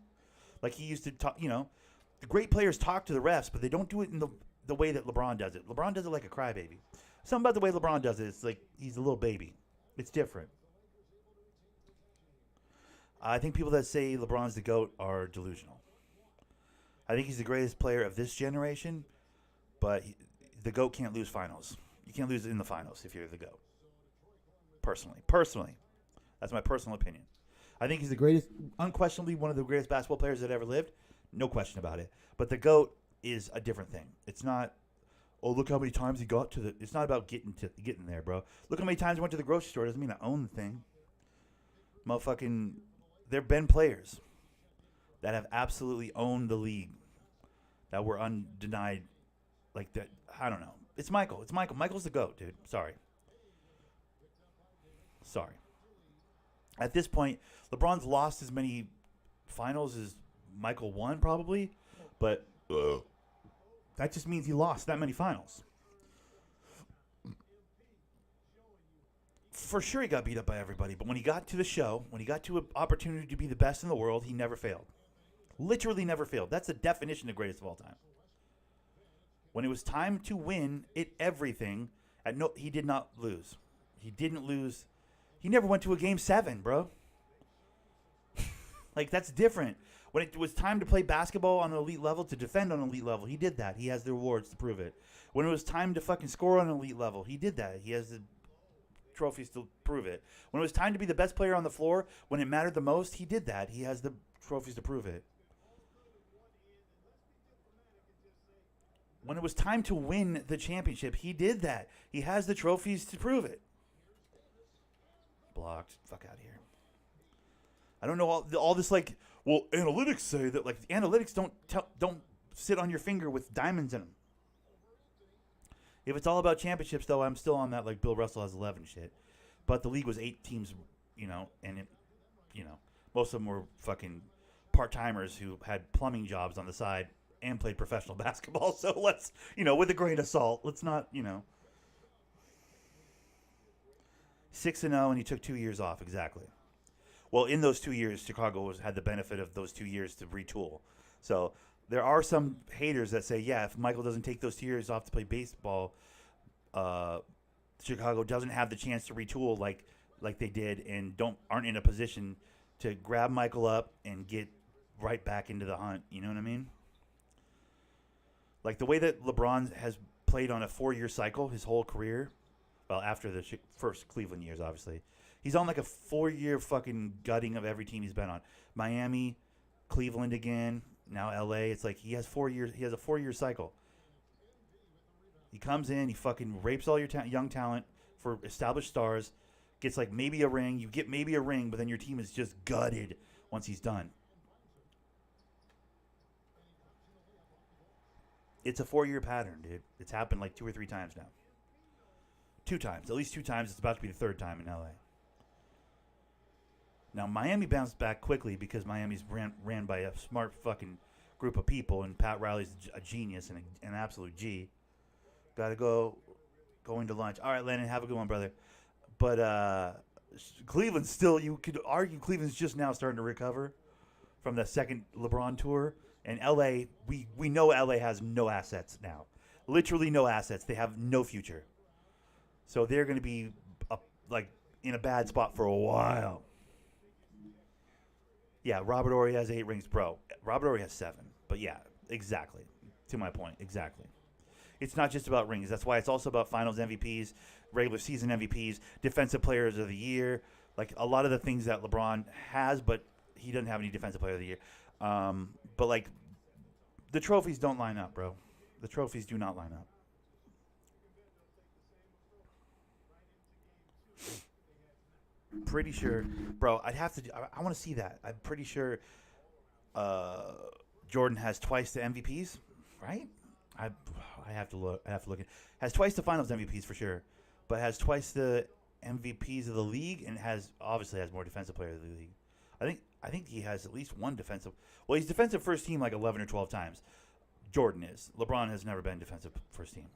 Like, he used to talk, the great players talk to the refs, but they don't do it in the way that LeBron does it. LeBron does it like a crybaby. Something about the way LeBron does it, it's like he's a little baby. It's different. I think people that say LeBron's the GOAT are delusional. I think he's the greatest player of this generation, but the GOAT can't lose finals. You can't lose in the finals if you're the GOAT. Personally. That's my personal opinion. I think he's the greatest, unquestionably one of the greatest basketball players that ever lived. No question about it. But the GOAT is a different thing. It's not, oh, look how many times he got to the... It's not about getting there, bro. Look how many times he went to the grocery store. Doesn't mean I own the thing. Motherfucking... There have been players that have absolutely owned the league that were undenied. Like that, I don't know. It's Michael. Michael's the GOAT, dude. Sorry. At this point, LeBron's lost as many finals as Michael won, probably. But that just means he lost that many finals. For sure he got beat up by everybody. But when he got to the show, when he got to an opportunity to be the best in the world, he never failed. Literally never failed. That's the definition of greatest of all time. When it was time to win everything, he did not lose. He didn't lose. He never went to a game 7, bro. Like, that's different. When it was time to play basketball on an elite level, to defend on an elite level, he did that. He has the awards to prove it. When it was time to fucking score on an elite level, he did that. He has the trophies to prove it. When it was time to be the best player on the floor, when it mattered the most, he did that. He has the trophies to prove it. When it was time to win the championship, he did that. He has the trophies to prove it. Blocked. Fuck out of here. I don't know all this, like, well, analytics say that, like, analytics don't sit on your finger with diamonds in them. If it's all about championships, though, I'm still on that, like, Bill Russell has 11 shit. But the league was 8 teams, and it, most of them were fucking part-timers who had plumbing jobs on the side and played professional basketball. So let's, with a grain of salt, let's not, 6-0, and he took 2 years off, exactly. Well, in those 2 years, Chicago had the benefit of those 2 years to retool. So there are some haters that say, yeah, if Michael doesn't take those 2 years off to play baseball, Chicago doesn't have the chance to retool like they did, and aren't in a position to grab Michael up and get right back into the hunt. You know what I mean? Like the way that LeBron has played on a 4-year cycle his whole career, well, after the first Cleveland years, obviously. He's on like a 4-year fucking gutting of every team he's been on. Miami, Cleveland again, now LA. It's like he has 4 years. He has a 4-year cycle. He comes in, he fucking rapes all your young talent for established stars, gets like maybe a ring. You get maybe a ring, but then your team is just gutted once he's done. It's a 4-year pattern, dude. It's happened like 2 or 3 times now. 2 times. At least 2 times. It's about to be the 3rd time in LA. Now, Miami bounced back quickly because Miami's ran by a smart fucking group of people, and Pat Riley's a genius and an absolute G. Got to go going to lunch. All right, Landon, have a good one, brother. But Cleveland still, you could argue Cleveland's just now starting to recover from the second LeBron tour. And LA, we know LA has no assets now. Literally no assets. They have no future. So they're going to be in a bad spot for a while. Yeah, Robert Horry has 8 rings, bro. Robert Horry has 7. But yeah, exactly. To my point, exactly. it's not just about rings. That's why it's also about finals MVPs, regular season MVPs, defensive players of the year. Like a lot of the things that LeBron has, but he doesn't have any defensive player of the year. But like the trophies don't line up, bro. The trophies do not line up. Pretty sure, bro. I'd have to. I want to see that. I'm pretty sure Jordan has twice the MVPs, right? I have to look. I have to look. Has twice the Finals MVPs for sure, but has twice the MVPs of the league, and obviously has more defensive player of the league. I think he has at least one defensive. Well, he's defensive first team like 11 or 12 times. Jordan is. LeBron has never been defensive first team.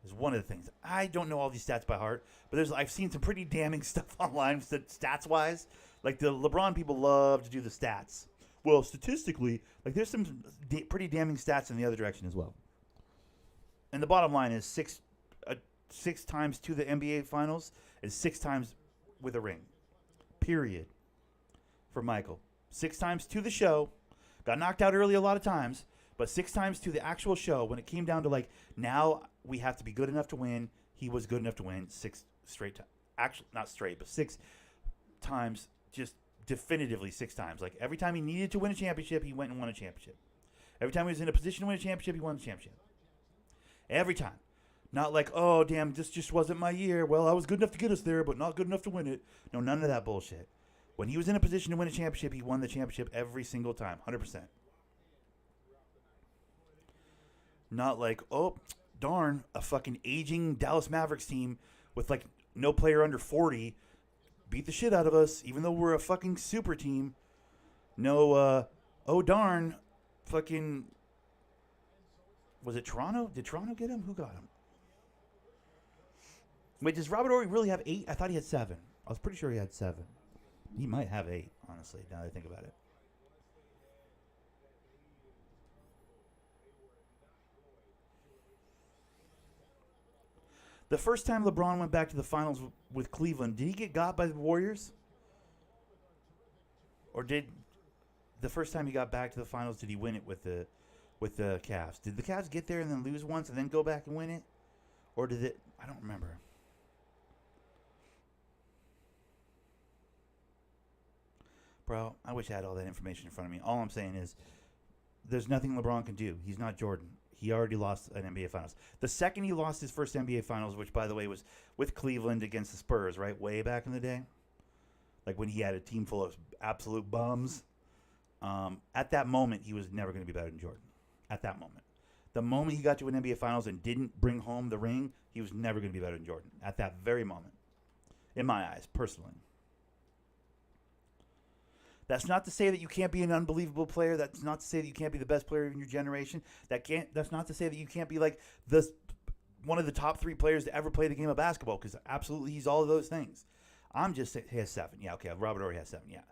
Is one of the things. I don't know all these stats by heart, but I've seen some pretty damning stuff online stats wise. Like the LeBron people love to do the stats. Well, statistically, like there's some pretty damning stats in the other direction as well. And the bottom line is six times to the NBA Finals is 6 times with a ring. Period. For Michael, 6 times to the show, got knocked out early a lot of times, but 6 times to the actual show. When it came down to like now we have to be good enough to win, he was good enough to win 6 straight times. Actually, not straight, but 6 times, just definitively 6 times. Like every time he needed to win a championship, he went and won a championship. Every time he was in a position to win a championship, he won the championship. Every time. Not like, oh, damn, this just wasn't my year. Well, I was good enough to get us there, but not good enough to win it. No, none of that bullshit. When he was in a position to win a championship, he won the championship every single time, 100%. Not like, oh, darn, a fucking aging Dallas Mavericks team with like no player under 40 beat the shit out of us, even though we're a fucking super team. No, oh, darn, fucking, was it Toronto? Did Toronto get him? Who got him? Wait, does Robert Horry really have 8? I thought he had 7. I was pretty sure he had 7. He might have 8, honestly, now that I think about it. The first time LeBron went back to the finals with Cleveland, did he get got by the Warriors? Or did the first time he got back to the finals, did he win it with the Cavs? Did the Cavs get there and then lose once and then go back and win it? Or did it? I don't remember. Bro, I wish I had all that information in front of me. All I'm saying is there's nothing LeBron can do. He's not Jordan. He already lost an NBA Finals. The second he lost his first NBA Finals, which, by the way, was with Cleveland against the Spurs, right? Way back in the day. Like when he had a team full of absolute bums. At that moment, he was never going to be better than Jordan. At that moment. The moment he got to an NBA Finals and didn't bring home the ring, he was never going to be better than Jordan. At that very moment. In my eyes, personally. That's not to say that you can't be an unbelievable player. That's not to say that you can't be the best player in your generation. That's not to say that you can't be like one of the top 3 players to ever play the game of basketball, because absolutely he's all of those things. I'm just saying he has 7. Yeah, okay. Robert already has 7. Yeah.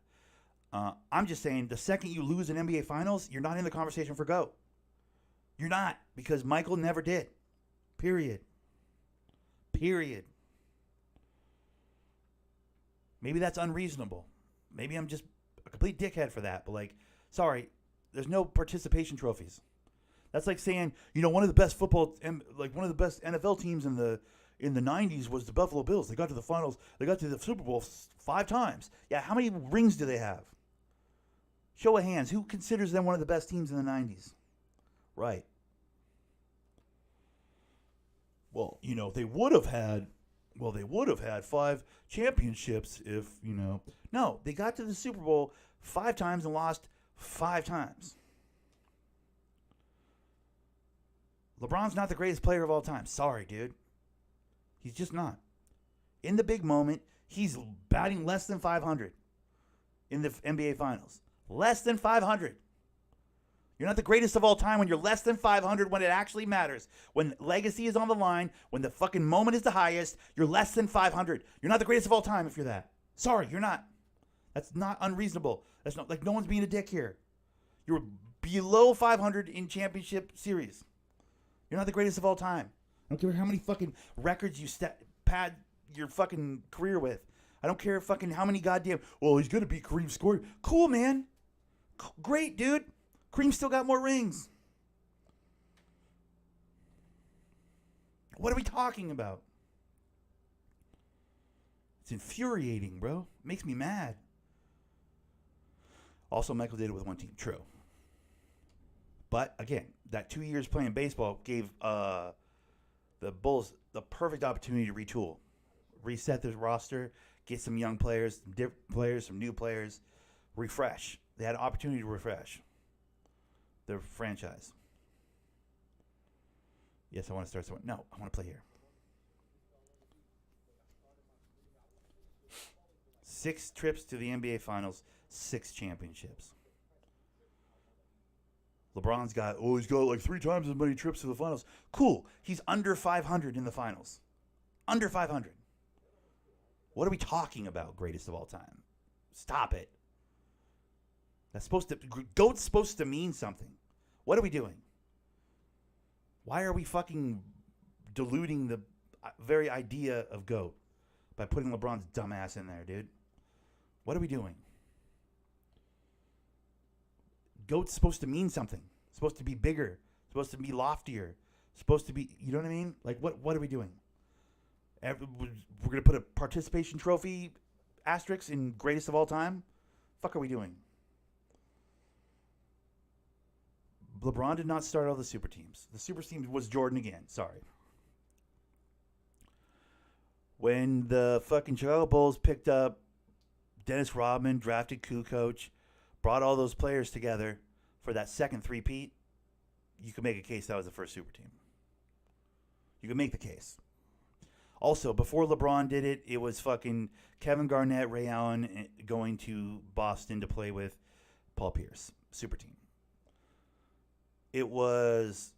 I'm just saying the second you lose an NBA Finals, you're not in the conversation for GOAT. You're not, because Michael never did. Period. Maybe that's unreasonable. Maybe I'm just a complete dickhead for that, but like, sorry, there's no participation trophies. That's like saying, one of the best one of the best NFL teams in the 90s was the Buffalo Bills. They got to the finals. They got to the Super Bowl 5 times. Yeah, how many rings do they have? Show of hands. Who considers them one of the best teams in the 90s? Right. Well, they would have had 5 championships if, No, they got to the Super Bowl 5 times and lost 5 times. LeBron's not the greatest player of all time. Sorry, dude. He's just not. In the big moment, he's batting less than 500 in the NBA Finals. Less than 500. You're not the greatest of all time when you're less than 500 when it actually matters. When legacy is on the line, when the fucking moment is the highest, you're less than 500. You're not the greatest of all time if you're that. Sorry, you're not. That's not unreasonable. That's not like no one's being a dick here. You're below 500 in championship series. You're not the greatest of all time. I don't care how many fucking records you pad your fucking career with. I don't care fucking how many goddamn, well, he's going to beat Kareem scoring. Cool, man. Great, dude. Kareem still got more rings. What are we talking about? It's infuriating, bro. It makes me mad. Also, Michael did it with one team. True. But, again, that 2 years playing baseball gave the Bulls the perfect opportunity to retool. Reset the roster, get some young players, some different players, some new players, refresh. They had an opportunity to refresh their franchise. Yes, I want to start somewhere. No, I want to play here. 6 trips to the NBA Finals, 6 championships. LeBron's he's got like 3 times as many trips to the finals. Cool. He's under 500 in the finals. Under 500. What are we talking about, greatest of all time? Stop it. GOAT's supposed to mean something. What are we doing? Why are we fucking diluting the very idea of GOAT by putting LeBron's dumb ass in there, dude? What are we doing? GOAT's supposed to mean something. Supposed to be bigger. Supposed to be loftier. Supposed to be, you know what I mean? Like, what are we doing? We're going to put a participation trophy asterisk in greatest of all time? Fuck are we doing? LeBron did not start all the super teams. The super team was Jordan again. Sorry. When the fucking Chicago Bulls picked up Dennis Rodman, drafted Kukoc, brought all those players together for that second three-peat, you could make a case that was the first super team. You could make the case. Also, before LeBron did it, it was fucking Kevin Garnett, Ray Allen going to Boston to play with Paul Pierce. Super team. It was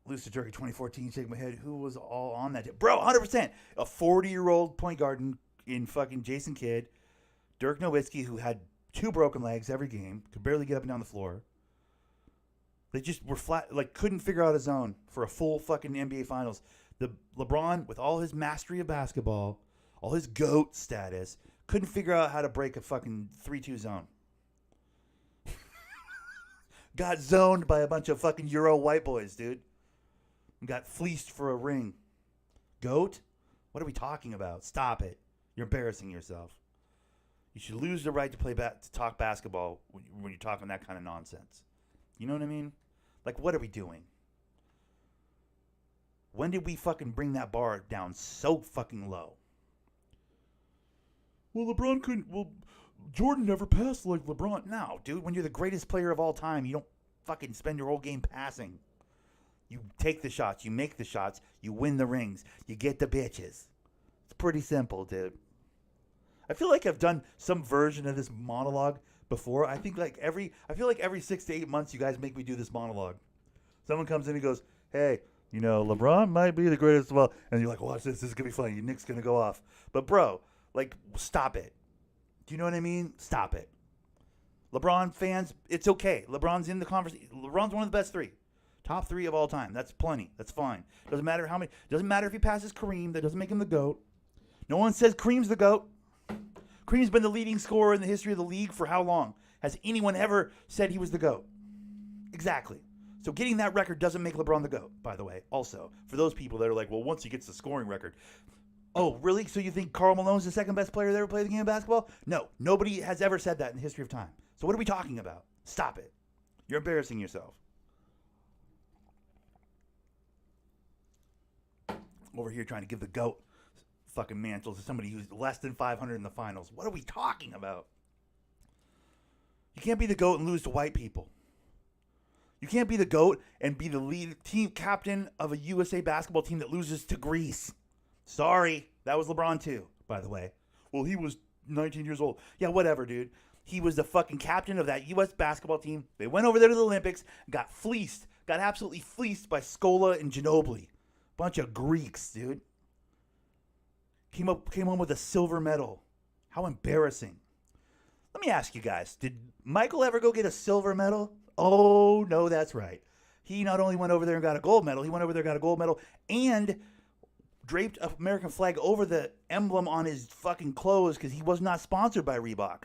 Lucid Turkey 2014, shaking my head. Who was all on that team? Bro, 100%. A 40-year-old point guard in fucking Jason Kidd. Dirk Nowitzki, who had 2 broken legs every game, could barely get up and down the floor. They just were flat, like couldn't figure out a zone for a full fucking NBA Finals. The LeBron, with all his mastery of basketball, all his GOAT status, couldn't figure out how to break a fucking 3-2 zone. Got zoned by a bunch of fucking Euro white boys, dude. Got fleeced for a ring. GOAT? What are we talking about? Stop it. You're embarrassing yourself. You should lose the right to talk basketball when you're talking that kind of nonsense. You know what I mean? Like, what are we doing? When did we fucking bring that bar down so fucking low? Well, Jordan never passed like LeBron. No, dude, when you're the greatest player of all time, you don't fucking spend your whole game passing. You take the shots, you make the shots, you win the rings, you get the bitches. It's pretty simple, dude. I feel like I've done some version of this monologue before. I feel like every 6 to 8 months you guys make me do this monologue. Someone comes in and goes, hey, you know, LeBron might be the greatest of all. And you're like, watch this. This is going to be funny. Your Nick's going to go off. But, bro, like, stop it. Do you know what I mean? Stop it. LeBron fans, it's okay. LeBron's in the conversation. LeBron's one of the best 3. Top 3 of all time. That's plenty. That's fine. Doesn't matter how many. Doesn't matter if he passes Kareem. That doesn't make him the GOAT. No one says Kareem's the GOAT. Kareem's been the leading scorer in the history of the league for how long? Has anyone ever said he was the GOAT? Exactly. So getting that record doesn't make LeBron the GOAT, by the way. Also, for those people that are like, well, once he gets the scoring record. Oh, really? So you think Karl Malone's the second best player that ever played the game of basketball? No. Nobody has ever said that in the history of time. So what are we talking about? Stop it. You're embarrassing yourself. Over here trying to give the GOAT fucking mantle to somebody who's less than 500 in the finals. What are we talking about? You can't be the GOAT and lose to white people. You can't be the GOAT and be the lead team captain of a USA basketball team that loses to Greece. Sorry. That was LeBron too, by the way. Well, he was 19 years old. Yeah, whatever, dude. He was the fucking captain of that U.S. basketball team. They went over there to the Olympics, got fleeced, got absolutely fleeced by Scola and Ginobili. Bunch of Greeks, dude. Came home with a silver medal. How embarrassing. Let me ask you guys, did Michael ever go get a silver medal? Oh, no, that's right. He not only went over there and got a gold medal, he went over there and got a gold medal and draped an American flag over the emblem on his fucking clothes because he was not sponsored by Reebok.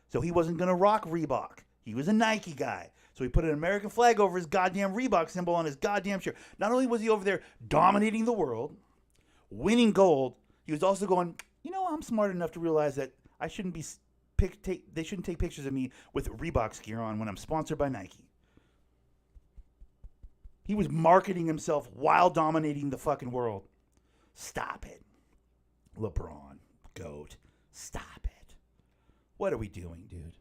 So he wasn't going to rock Reebok. He was a Nike guy. So he put an American flag over his goddamn Reebok symbol on his goddamn shirt. Not only was he over there dominating the world, winning gold. He was also going, I'm smart enough to realize that I shouldn't be they shouldn't take pictures of me with Reebok's gear on when I'm sponsored by Nike. He was marketing himself while dominating the fucking world. Stop it. LeBron, GOAT. Stop it. What are we doing, dude?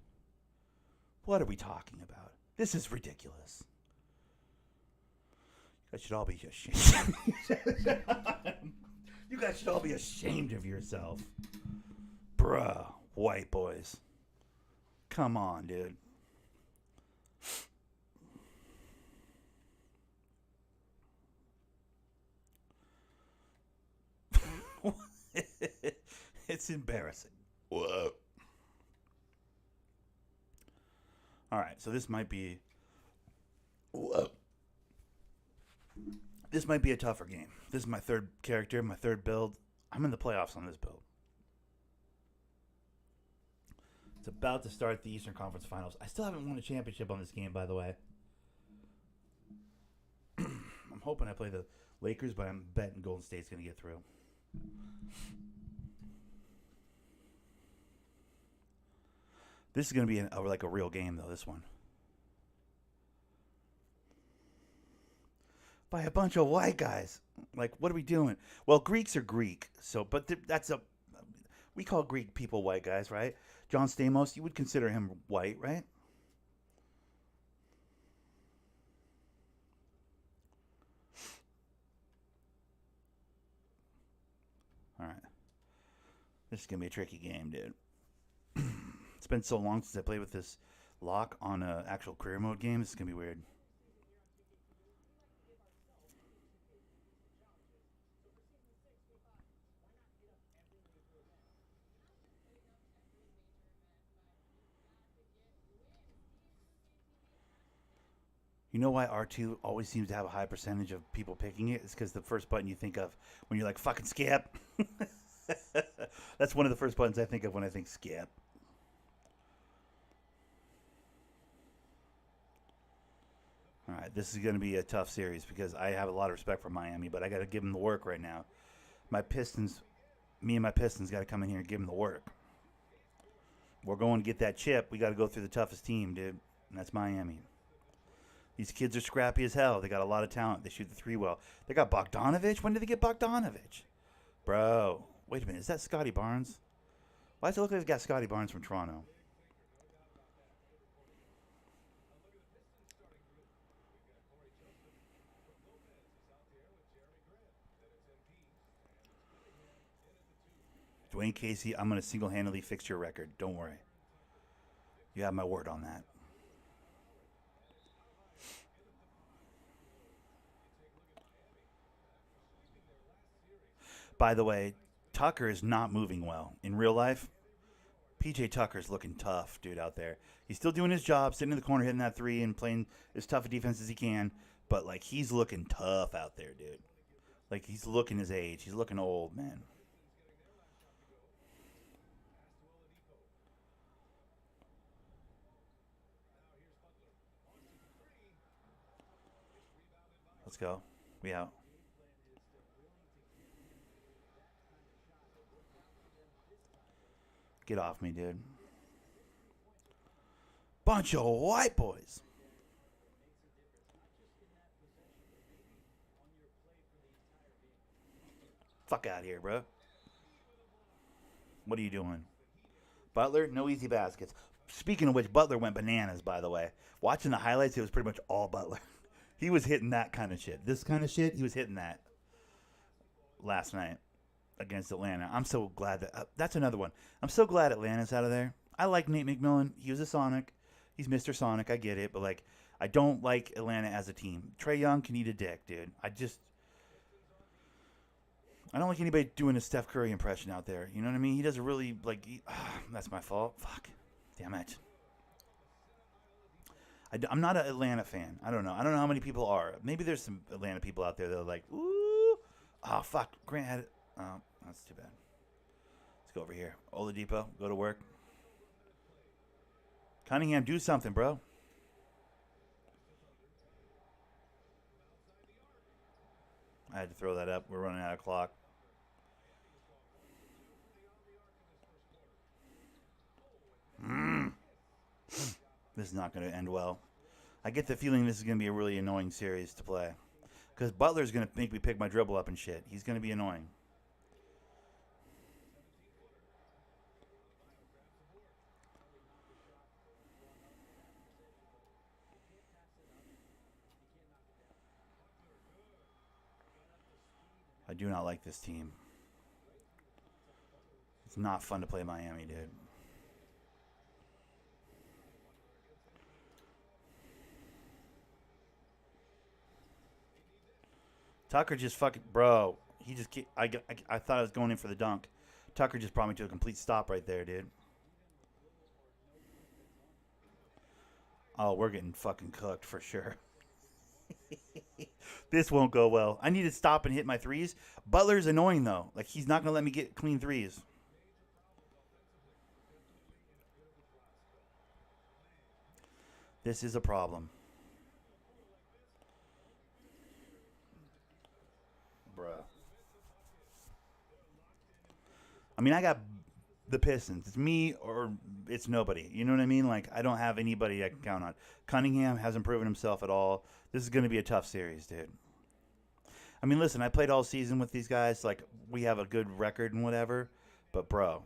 What are we talking about? This is ridiculous. You guys should all be ashamed. You guys should all be ashamed of yourself. Bruh, white boys. Come on, dude. It's embarrassing. Whoa. All right, so this might be. Whoa. This might be a tougher game. This is my third character, my third build. I'm in the playoffs on this build. It's about to start the Eastern Conference Finals. I still haven't won a championship on this game, by the way. I'm hoping I play the Lakers, but I'm betting Golden State's going to get through. This is going to be like a real game, though, this one. By a bunch of white guys. Like, what are we doing? Well, Greeks are Greek, but we call Greek people white guys, right? John Stamos, you would consider him white, right? All right. This is going to be a tricky game, dude. It's been so long since I played with this lock on an actual career mode game. This is going to be weird. You know why R2 always seems to have a high percentage of people picking it? It's because the first button you think of when you're like, fucking skip. That's one of the first buttons I think of when I think skip. All right, this is going to be a tough series because I have a lot of respect for Miami, but I got to give them the work right now. Me and my Pistons got to come in here and give them the work. We're going to get that chip. We got to go through the toughest team, dude, and that's Miami. These kids are scrappy as hell. They got a lot of talent. They shoot the three well. They got Bogdanovich. When did they get Bogdanovich? Bro, wait a minute. Is that Scotty Barnes? Why does it look like they got Scotty Barnes from Toronto? Dwayne Casey, I'm going to single-handedly fix your record. Don't worry. You have my word on that. By the way, Tucker is not moving well. In real life, PJ Tucker's looking tough, dude, out there. He's still doing his job, sitting in the corner, hitting that three and playing as tough a defense as he can. But, like, he's looking tough out there, dude. Like, he's looking his age. He's looking old, man. Let's go. We out. Get off me, dude. Bunch of white boys. Fuck out of here, bro. What are you doing? Butler, no easy baskets. Speaking of which, Butler went bananas, by the way. Watching the highlights, it was pretty much all Butler. He was hitting that kind of shit. This kind of shit, he was hitting that last night against Atlanta. I'm so glad that that's another one. I'm so glad Atlanta's out of there. I like Nate McMillan. He was a Sonic. He's Mr. Sonic. I get it, but like, I don't like Atlanta as a team. Trae Young can eat a dick, dude. I don't like anybody doing a Steph Curry impression out there. You know what I mean? He doesn't really like. That's my fault. Fuck. Damn it. I'm not an Atlanta fan. I don't know. I don't know how many people are. Maybe there's some Atlanta people out there that are like, ooh, oh fuck. Grant had it. Oh, that's too bad. Let's go over here. Oladipo, go to work. Cunningham, do something, bro. I had to throw that up. We're running out of clock. This is not going to end well. I get the feeling this is going to be a really annoying series to play. Because Butler's going to make me pick my dribble up and shit. He's going to be annoying. I do not like this team. It's not fun to play Miami, dude. Tucker just fucking... Bro, he just... I thought I was going in for the dunk. Tucker just brought me to a complete stop right there, dude. Oh, we're getting fucking cooked for sure. This won't go well. I need to stop and hit my threes. Butler's annoying, though. Like, he's not going to let me get clean threes. This is a problem. Bruh. I mean, I got the Pistons. It's me or it's nobody. You know what I mean? Like, I don't have anybody I can count on. Cunningham hasn't proven himself at all. This is going to be a tough series, dude. I mean, listen, I played all season with these guys. Like, we have a good record and whatever. But, bro.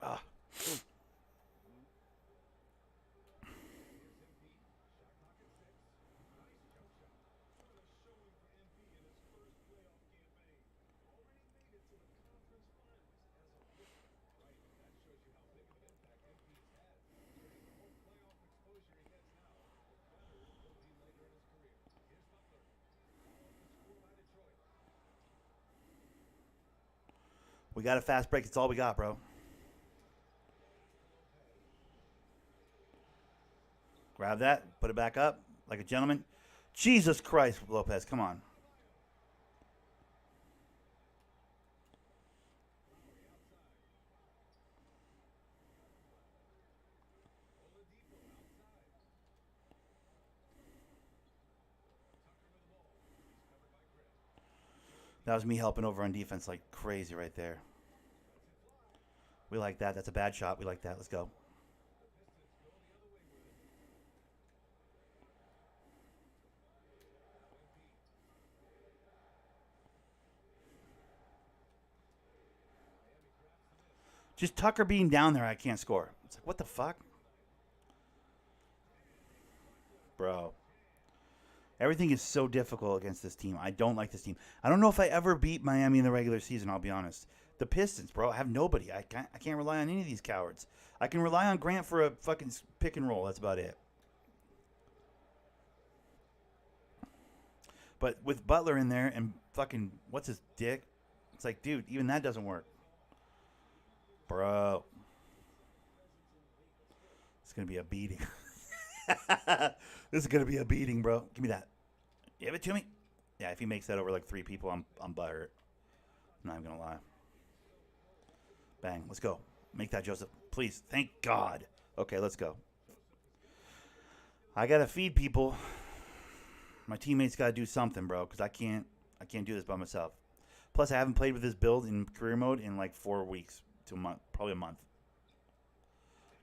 Ah. We got a fast break. It's all we got, bro. Grab that. Put it back up like a gentleman. Jesus Christ, Lopez. Come on. That was me helping over on defense like crazy right there. We like that. That's a bad shot. We like that. Let's go. Just Tucker being down there, I can't score. It's like, what the fuck? Bro. Everything is so difficult against this team. I don't like this team. I don't know if I ever beat Miami in the regular season, I'll be honest. The Pistons, bro, I have nobody. I can't rely on any of these cowards. I can rely on Grant for a fucking pick and roll. That's about it. But with Butler in there and fucking, what's his dick? It's like, dude, even that doesn't work. Bro. It's going to be a beating. This is going to be a beating, bro. Give me that. Give it to me. Yeah, if he makes that over like 3 people, I'm butthurt. I'm not even going to lie. Bang. Let's go. Make that, Joseph. Please. Thank God. Okay, let's go. I got to feed people. My teammates got to do something, bro, because I can't do this by myself. Plus, I haven't played with this build in career mode in like 4 weeks to a month. Probably a month.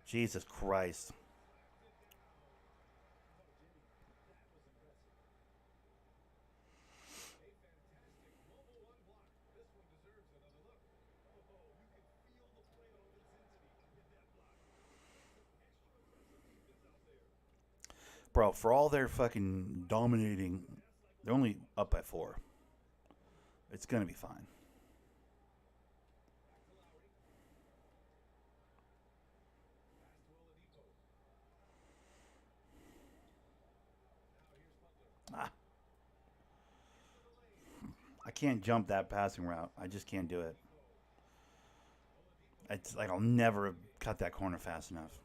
Jesus Christ. Bro, for all their fucking dominating, they're only up by 4. It's going to be fine. Ah. I can't jump that passing route. I just can't do it. It's like I'll never cut that corner fast enough.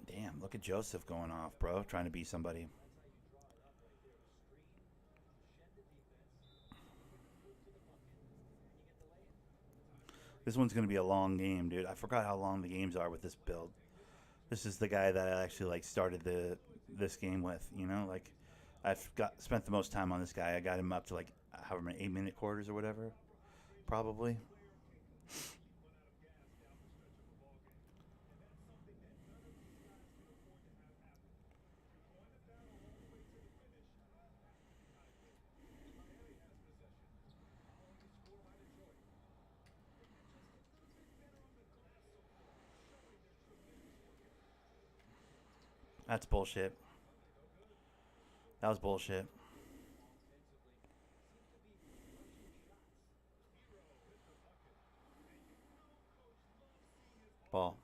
Damn, look at Joseph going off, bro. Trying to be somebody. This one's going to be a long game, dude. I forgot how long the games are with this build. This is the guy that I actually like started this game with. You know, like I've spent the most time on this guy. I got him up to like however many 8-minute quarters or whatever, probably. That's bullshit. That was bullshit. Ball.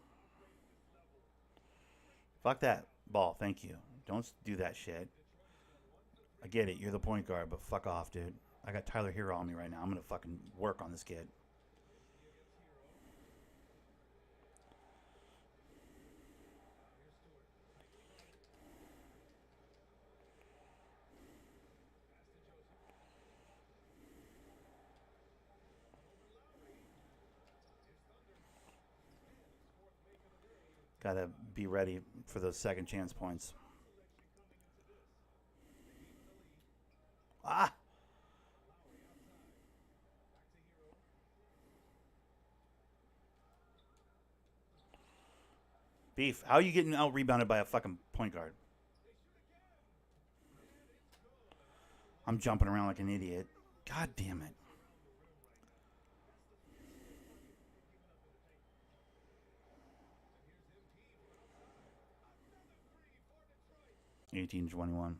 Fuck that ball. Thank you. Don't do that shit. I get it. You're the point guard, but fuck off, dude. I got Tyler Hero on me right now. I'm gonna fucking work on this kid. Gotta be ready for those second chance points. Ah! Beef, how are you getting out rebounded by a fucking point guard? I'm jumping around like an idiot. God damn it. 18-21.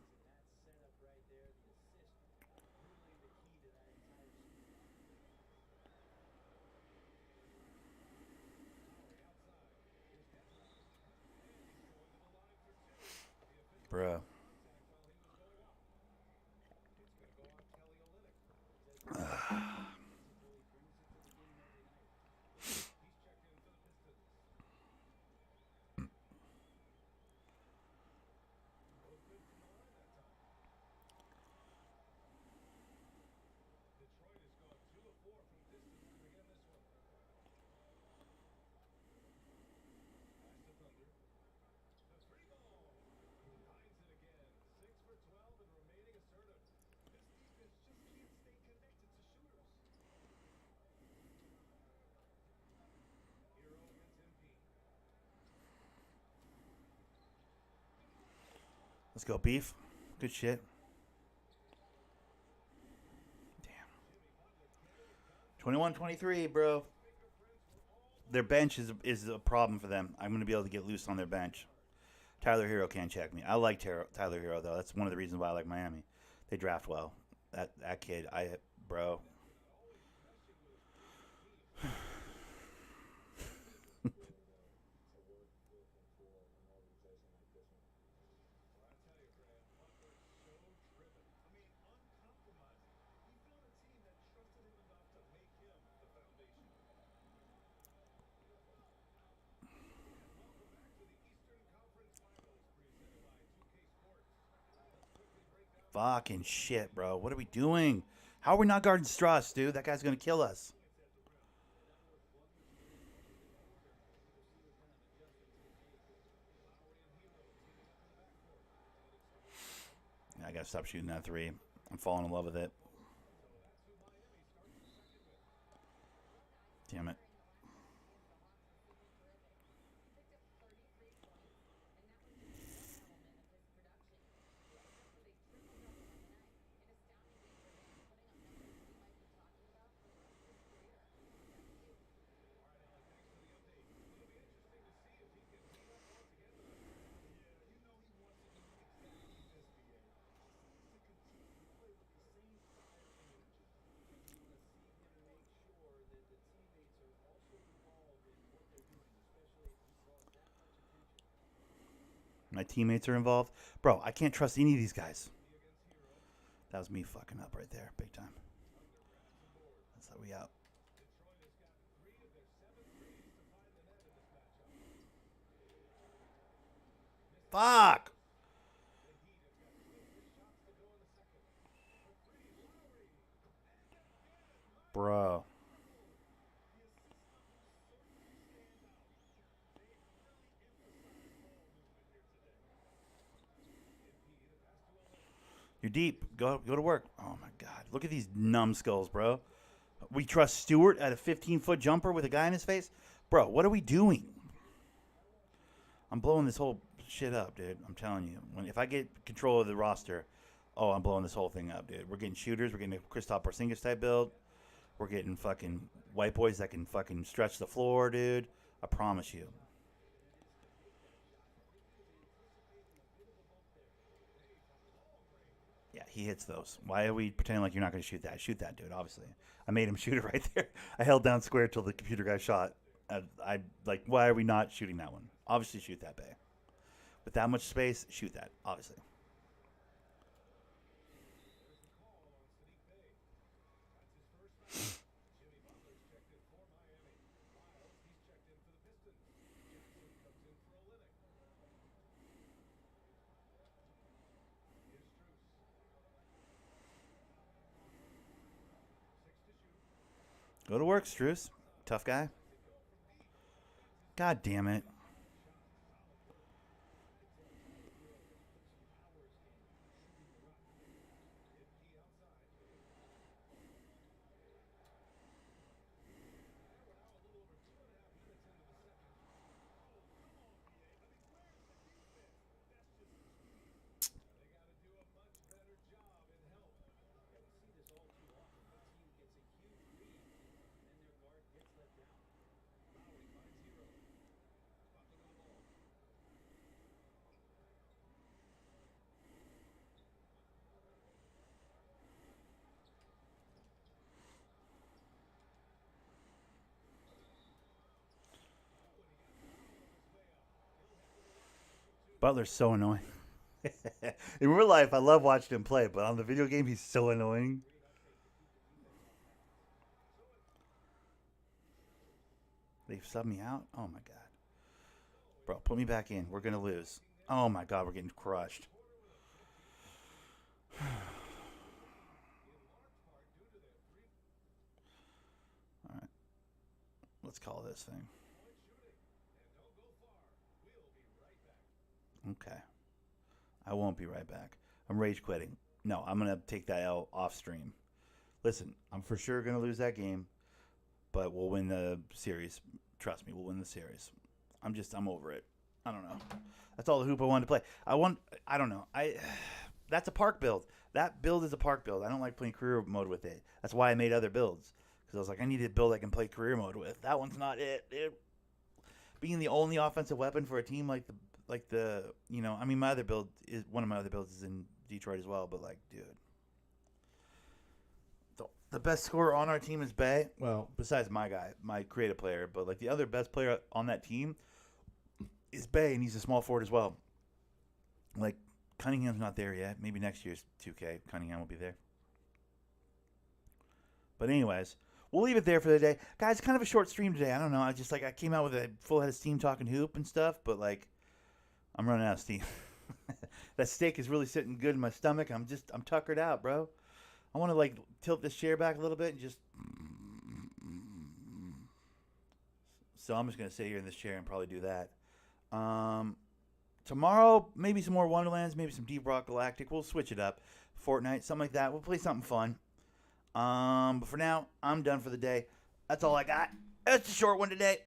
Bruh. Let's go, Beef. Good shit. Damn. 21-23, bro. Their bench is a problem for them. I'm going to be able to get loose on their bench. Tyler Hero can't check me. I like Tyler Hero, though. That's one of the reasons why I like Miami. They draft well. That kid, bro. Fucking shit, bro. What are we doing? How are we not guarding Struss, dude? That guy's going to kill us. I got to stop shooting that three. I'm falling in love with it. Damn it. My teammates are involved. Bro, I can't trust any of these guys. That was me fucking up right there, big time. That's how we out. Fuck! Bro. You're deep. Go to work. Oh my God. Look at these numbskulls, bro. We trust Stewart at a 15-foot jumper with a guy in his face? Bro, what are we doing? I'm blowing this whole shit up, dude. I'm telling you. If I get control of the roster, I'm blowing this whole thing up, dude. We're getting shooters. We're getting a Kristaps Porzingis type build. We're getting fucking white boys that can fucking stretch the floor, dude. I promise you. Yeah, he hits those. Why are we pretending like you're not going to shoot that? Shoot that, dude, obviously. I made him shoot it right there. I held down square till the computer guy shot. I like, why are we not shooting that one? Obviously, shoot that, Bay. With that much space, shoot that, obviously. Go to work, Struce. Tough guy. God damn it. Butler's so annoying. In real life, I love watching him play, but on the video game, he's so annoying. They subbed me out? Oh my God. Bro, put me back in. We're going to lose. Oh my God, we're getting crushed. All right. Let's call this thing. Okay. I won't be right back. I'm rage quitting. No, I'm going to take that L off stream. Listen, I'm for sure going to lose that game, but we'll win the series. Trust me, we'll win the series. I'm over it. I don't know. That's all the hoop I wanted to play. I don't know. That's a park build. That build is a park build. I don't like playing career mode with it. That's why I made other builds. Because I was like, I need a build I can play career mode with. That one's not it, dude. Being the only offensive weapon for a team like the I mean, one of my other builds is in Detroit as well, but like, dude. The best scorer on our team is Bay. Well, besides my guy, my creative player, but like the other best player on that team is Bay, and he's a small forward as well. Like, Cunningham's not there yet. Maybe next year's 2K, Cunningham will be there. But anyways, we'll leave it there for the day. Guys, kind of a short stream today. I don't know. I came out with a full head of steam talking hoop and stuff, but like, I'm running out of steam. That steak is really sitting good in my stomach. I'm tuckered out, bro. I want to like tilt this chair back a little bit and just. So I'm just gonna sit here in this chair and probably do that. Tomorrow, maybe some more Wonderlands, maybe some Deep Rock Galactic. We'll switch it up. Fortnite, something like that. We'll play something fun. But for now, I'm done for the day. That's all I got. It's a short one today.